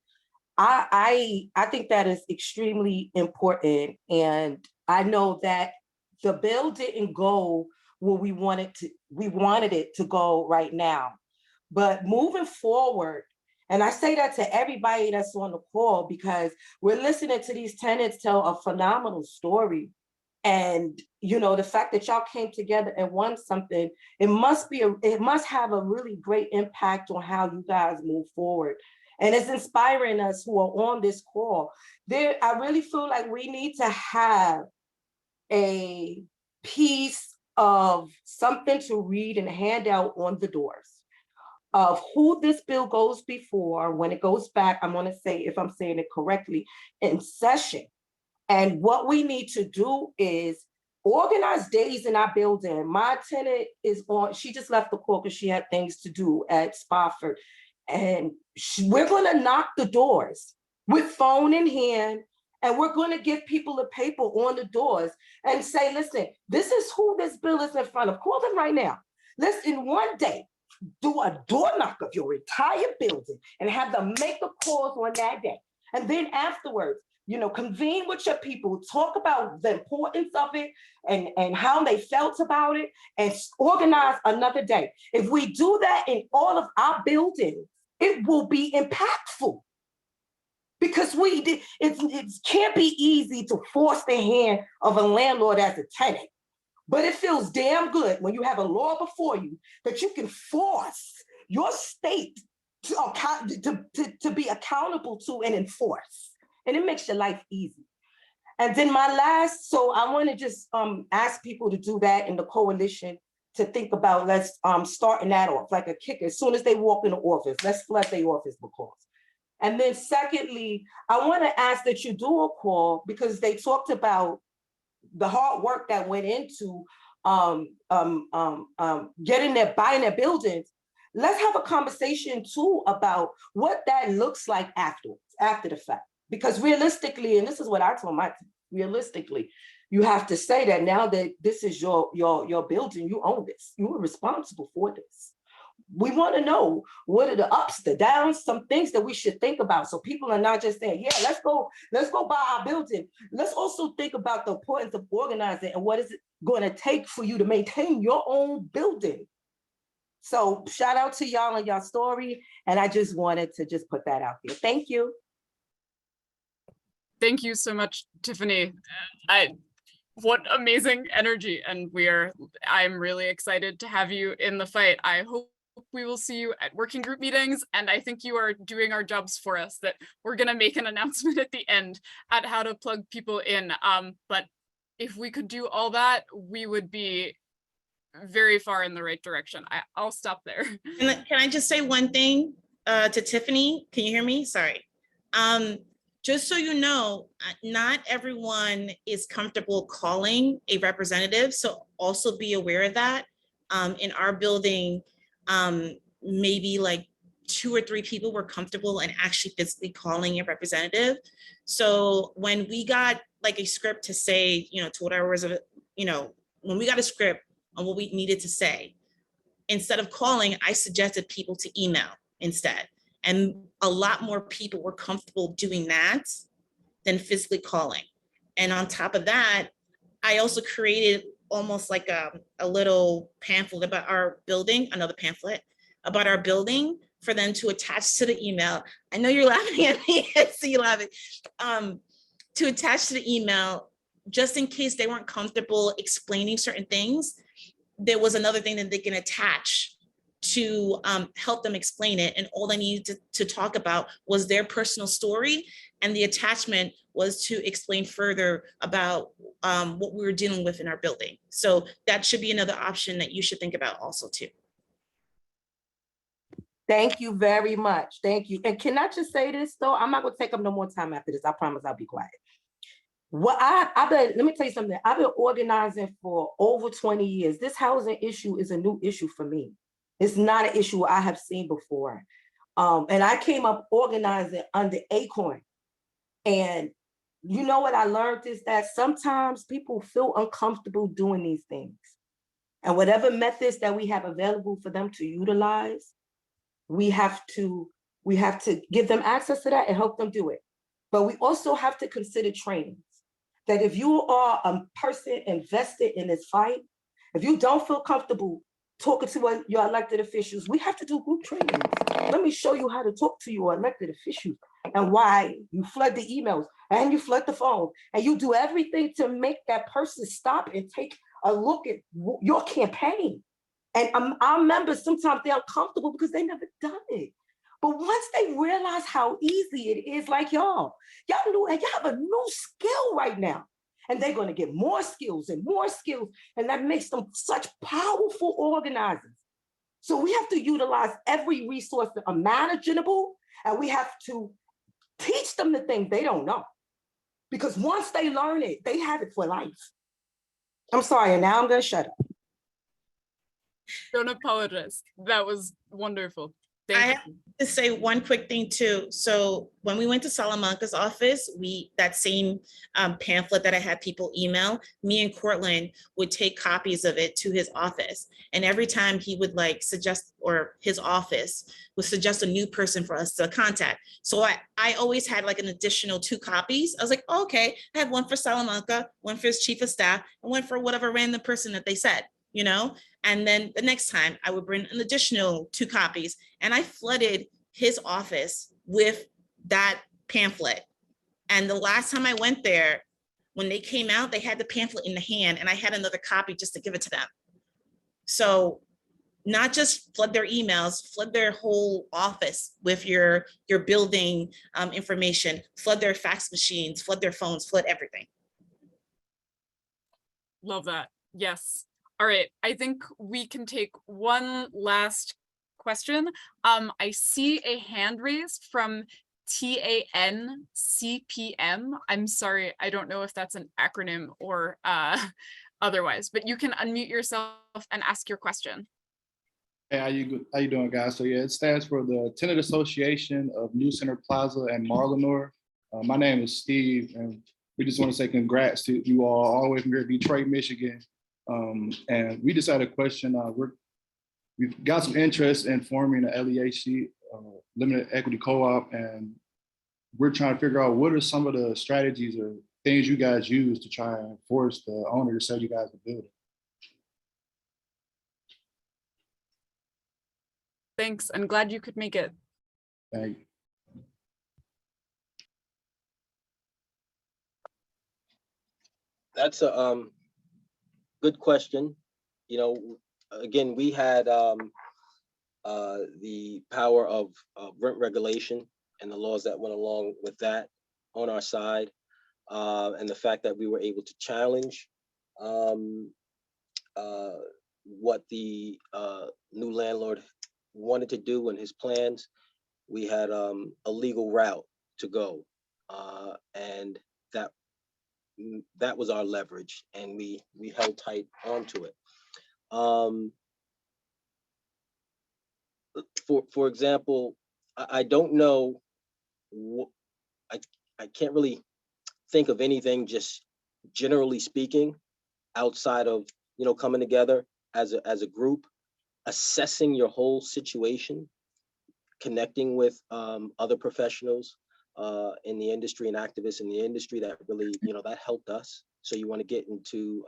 I think that is extremely important. And I know that the bill didn't go where we wanted it to go right now. But moving forward, and I say that to everybody that's on the call, because we're listening to these tenants tell a phenomenal story. And, you know, the fact that y'all came together and won something, it must have a really great impact on how you guys move forward. And it's inspiring us who are on this call. I really feel like we need to have a piece of something to read and hand out on the doors of who this bill goes before, when it goes back, I'm going to say, if I'm saying it correctly, in session. And what we need to do is organize days in our building. My tenant is on, she just left the call because she had things to do at Spofford. And we're going to knock the doors with phone in hand. And we're going to give people a paper on the doors and say, listen, this is who this bill is in front of. Call them right now. Let's, in one day, do a door knock of your entire building and have them make the calls on that day. And then afterwards, you know, convene with your people, talk about the importance of it and how they felt about it, and organize another day. If we do that in all of our buildings, it will be impactful. Because it can't be easy to force the hand of a landlord as a tenant. But it feels damn good when you have a law before you that you can force your state to be accountable to and enforce. And it makes your life easy. And then so I want to just ask people to do that in the coalition, to think about, let's starting that off like a kicker. As soon as they walk in the office, let's flood their office with calls. And then secondly, I want to ask that you do a call, because they talked about the hard work that went into getting their, buying their buildings. Let's have a conversation too about what that looks like afterwards, after the fact. Because realistically, and this is what I told my team, realistically, you have to say that now that this is your building, you own this, you are responsible for this. We want to know what are the ups, the downs, some things that we should think about. So people are not just saying, yeah, let's go buy our building. Let's also think about the importance of organizing and what is it going to take for you to maintain your own building. So shout out to y'all and y'all story. And I just wanted to just put that out there. Thank you. Thank you so much, Tiffany. What amazing energy. And I'm really excited to have you in the fight. I hope we will see you at working group meetings. And I think you are doing our jobs for us, that we're going to make an announcement at the end at how to plug people in. But if we could do all that, we would be very far in the right direction. I'll stop there. Can I just say one thing to Tiffany? Can you hear me? Sorry. Just so you know, not everyone is comfortable calling a representative. So also be aware of that. In our building, maybe like 2 or 3 people were comfortable and actually physically calling a representative. So when we got like a script to say, to whatever was, when we got a script on what we needed to say, instead of calling, I suggested people to email instead. And a lot more people were comfortable doing that than physically calling. And on top of that, I also created almost like a little pamphlet about our building, another pamphlet about our building for them to attach to the email. I know you're laughing at me, I see you laughing. To attach to the email, just in case they weren't comfortable explaining certain things, there was another thing that they can attach to help them explain it. And all they needed to talk about was their personal story. And the attachment was to explain further about what we were dealing with in our building. So that should be another option that you should think about also too. Thank you very much. Thank you. And can I just say this though? I'm not gonna take up no more time after this. I promise I'll be quiet. Let me tell you something. I've been organizing for over 20 years. This housing issue is a new issue for me. It's not an issue I have seen before. And I came up organizing under Acorn. And you know what I learned is that sometimes people feel uncomfortable doing these things. And whatever methods that we have available for them to utilize, we have to give them access to that and help them do it. But we also have to consider trainings. That if you are a person invested in this fight, if you don't feel comfortable talking to your elected officials, we have to do group trainings. Let me show you how to talk to your elected officials and why you flood the emails and you flood the phone and you do everything to make that person stop and take a look at your campaign. And our members, sometimes they're uncomfortable because they never done it. But once they realize how easy it is, like y'all have a new skill right now. And they're going to get more skills. And that makes them such powerful organizers. So we have to utilize every resource imaginable, and we have to teach them the things they don't know. Because once they learn it, they have it for life. I'm sorry, and now I'm going to shut up. Don't apologize. That was wonderful. I have to say one quick thing too. So when we went to Salamanca's office, that same pamphlet that I had people email, me and Cortland would take copies of it to his office. And every time he would suggest, or his office would suggest a new person for us to contact. So I always had an additional 2 copies. I was like, oh, okay, I have one for Salamanca, one for his chief of staff, and one for whatever random person that they said, And then the next time I would bring an additional 2 copies, and I flooded his office with that pamphlet. And the last time I went there, when they came out, they had the pamphlet in the hand, and I had another copy just to give it to them. So not just flood their emails, flood their whole office with your building information, flood their fax machines, flood their phones, flood everything. Love that. Yes. All right, I think we can take one last question. I see a hand raised from TANCPM. I'm sorry, I don't know if that's an acronym or otherwise, but you can unmute yourself and ask your question. Hey, how you doing, guys? So yeah, it stands for the Tenant Association of New Center Plaza and Marlinor. My name is Steve, and we just want to say congrats to you all the way from here, Detroit, Michigan. And we just had a question. We've got some interest in forming an LEHC, limited equity co-op, and we're trying to figure out what are some of the strategies or things you guys use to try and force the owner to sell you guys the building. Thanks. I'm glad you could make it. Thank you. That's a good question. Again, we had the power of rent regulation and the laws that went along with that on our side, and the fact that we were able to challenge what the new landlord wanted to do in his plans. We had a legal route to go, and that was our leverage, and we held tight onto it. For example, I don't know, I can't really think of anything, just generally speaking, outside of, you know, coming together as a group, assessing your whole situation, connecting with other professionals in the industry and activists in the industry that really, you know, that helped us. So you want to get into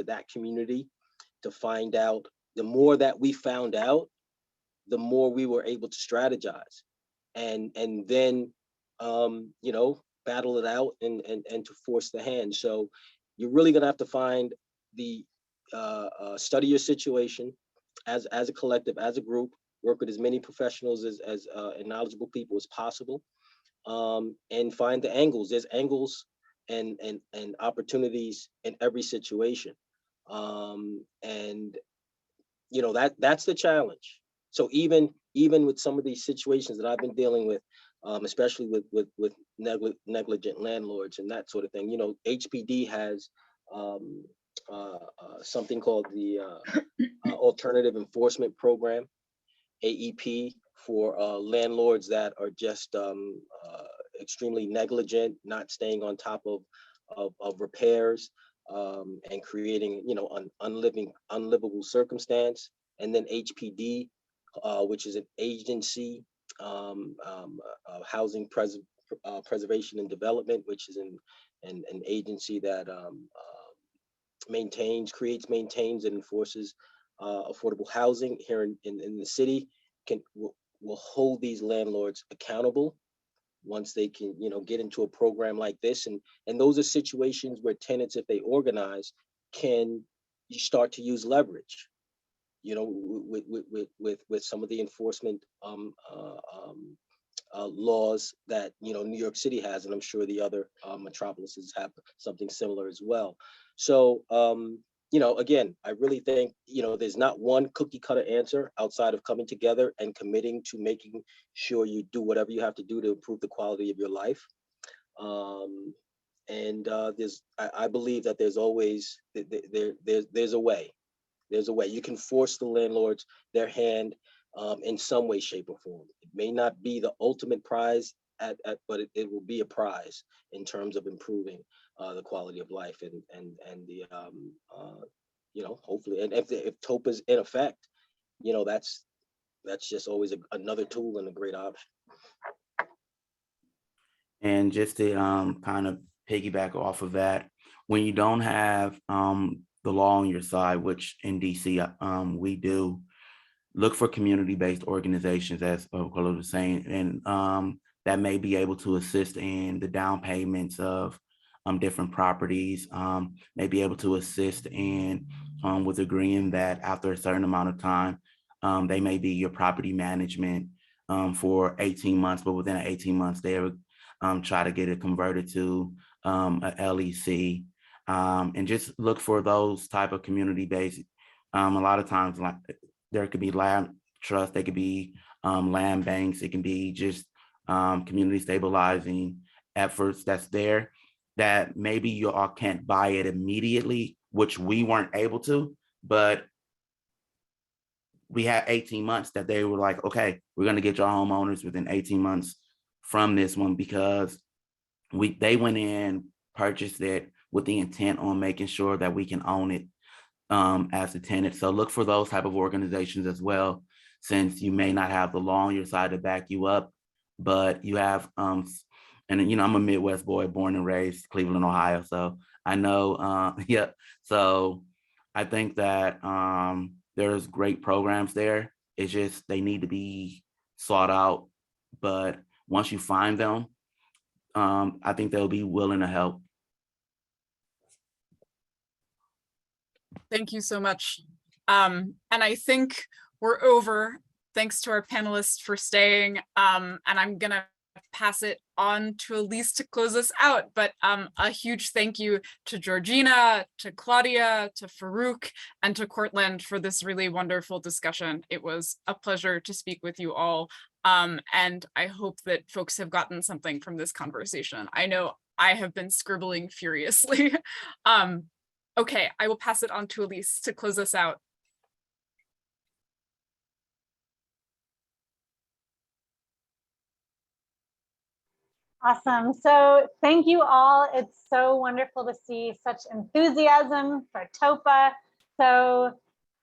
that community to find out. The more that we found out, the more we were able to strategize, and then you know, battle it out and to force the hand. So you're really gonna have to find the study your situation as a collective, as a group, work with as many professionals as and knowledgeable people as possible, and find the angles. There's angles and opportunities in every situation, and you know, that's the challenge. So even with some of these situations that I've been dealing with, especially with negligent landlords and that sort of thing, you know, HPD has something called the Alternative Enforcement Program, AEP, for landlords that are just extremely negligent, not staying on top of repairs, and creating, you know, unlivable circumstance. And then HPD, which is an agency, housing preservation and development, which is an agency that maintains and enforces affordable housing here in the city, will hold these landlords accountable once they can, you know, get into a program like this. And those are situations where tenants, if they organize, can start to use leverage, you know, with some of the enforcement laws that, you know, New York City has, and I'm sure the other metropolises have something similar as well. So, you know, again, I really think, you know, there's not one cookie cutter answer outside of coming together and committing to making sure you do whatever you have to do to improve the quality of your life. And I believe that there's always, there's a way. There's a way. You can force the landlords their hand in some way, shape, or form. It may not be the ultimate prize, but it will be a prize in terms of improving the quality of life and the you know, hopefully, and if Topa's in effect, you know, that's just always another tool and a great option. And just to kind of piggyback off of that, when you don't have the law on your side, which in DC we do, look for community-based organizations, as Carlos was saying, and that may be able to assist in the down payments of different properties, may be able to assist in with agreeing that after a certain amount of time, they may be your property management for 18 months, but within 18 months, they would try to get it converted to a LEC, and just look for those type of community-based. A lot of times, like, there could be land trust, they could be land banks, it can be just community stabilizing efforts that's there, that maybe you all can't buy it immediately, which we weren't able to, but we had 18 months that they were like, okay, we're going to get your homeowners within 18 months from this one, because they went in, purchased it with the intent on making sure that we can own it as a tenant. So look for those type of organizations as well, since you may not have the law on your side to back you up, but you have, and you know, I'm a Midwest boy, born and raised Cleveland, Ohio. So I know, yeah. So I think that there's great programs there. It's just, they need to be sought out. But once you find them, I think they'll be willing to help. Thank you so much. And I think we're over Thanks to our panelists for staying. And I'm gonna pass it on to Elise to close us out. But a huge thank you to Georgina, to Claudia, to Farouk, and to Cortland for this really wonderful discussion. It was a pleasure to speak with you all. And I hope that folks have gotten something from this conversation. I know I have been scribbling furiously. Okay, I will pass it on to Elise to close us out. Awesome. So thank you all. It's so wonderful to see such enthusiasm for TOPA. So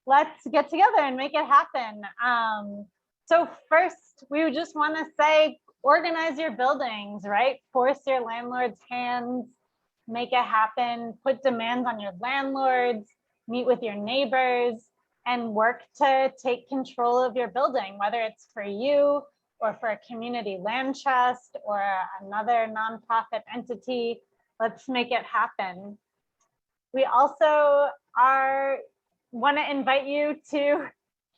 let's get together and make it happen. So first, we just want to say, organize your buildings, right? Force your landlord's hands, make it happen, put demands on your landlords, meet with your neighbors, and work to take control of your building, whether it's for you or for a community land trust or another nonprofit entity. Let's make it happen. We also want to invite you to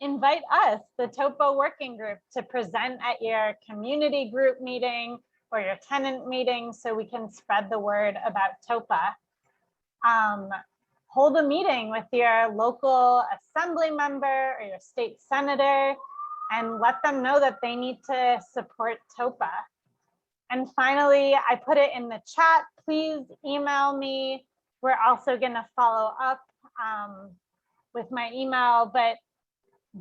invite us, the TOPA working group, to present at your community group meeting or your tenant meeting so we can spread the word about TOPA. Hold a meeting with your local assembly member or your state senator and let them know that they need to support TOPA. And finally, I put it in the chat, please email me. We're also gonna follow up with my email, but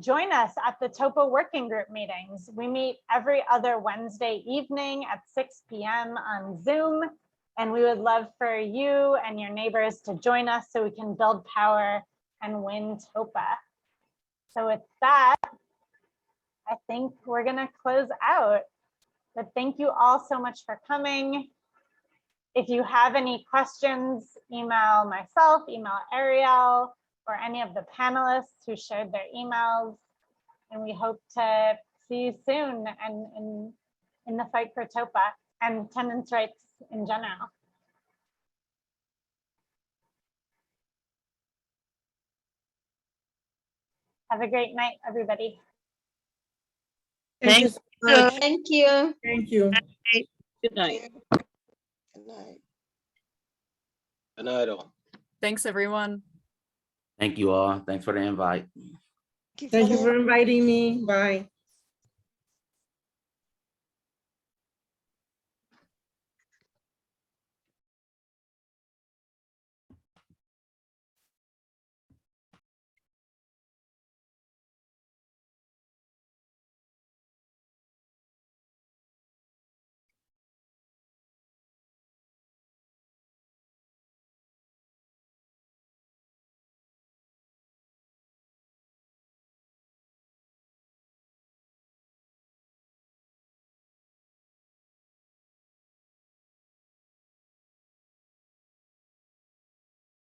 join us at the TOPA working group meetings. We meet every other Wednesday evening at 6 p.m. on Zoom, and we would love for you and your neighbors to join us so we can build power and win TOPA. So with that, I think we're gonna close out, but thank you all so much for coming. If you have any questions, email myself, email Arielle, or any of the panelists who shared their emails. And we hope to see you soon and in the fight for TOPA and tenants' rights in general. Have a great night, everybody. Thank you so much. Thank you. Thank you. Good night. Good night. Good night, all. Thanks, everyone. Thank you all. Thanks for the invite. Thank you for inviting me. Bye.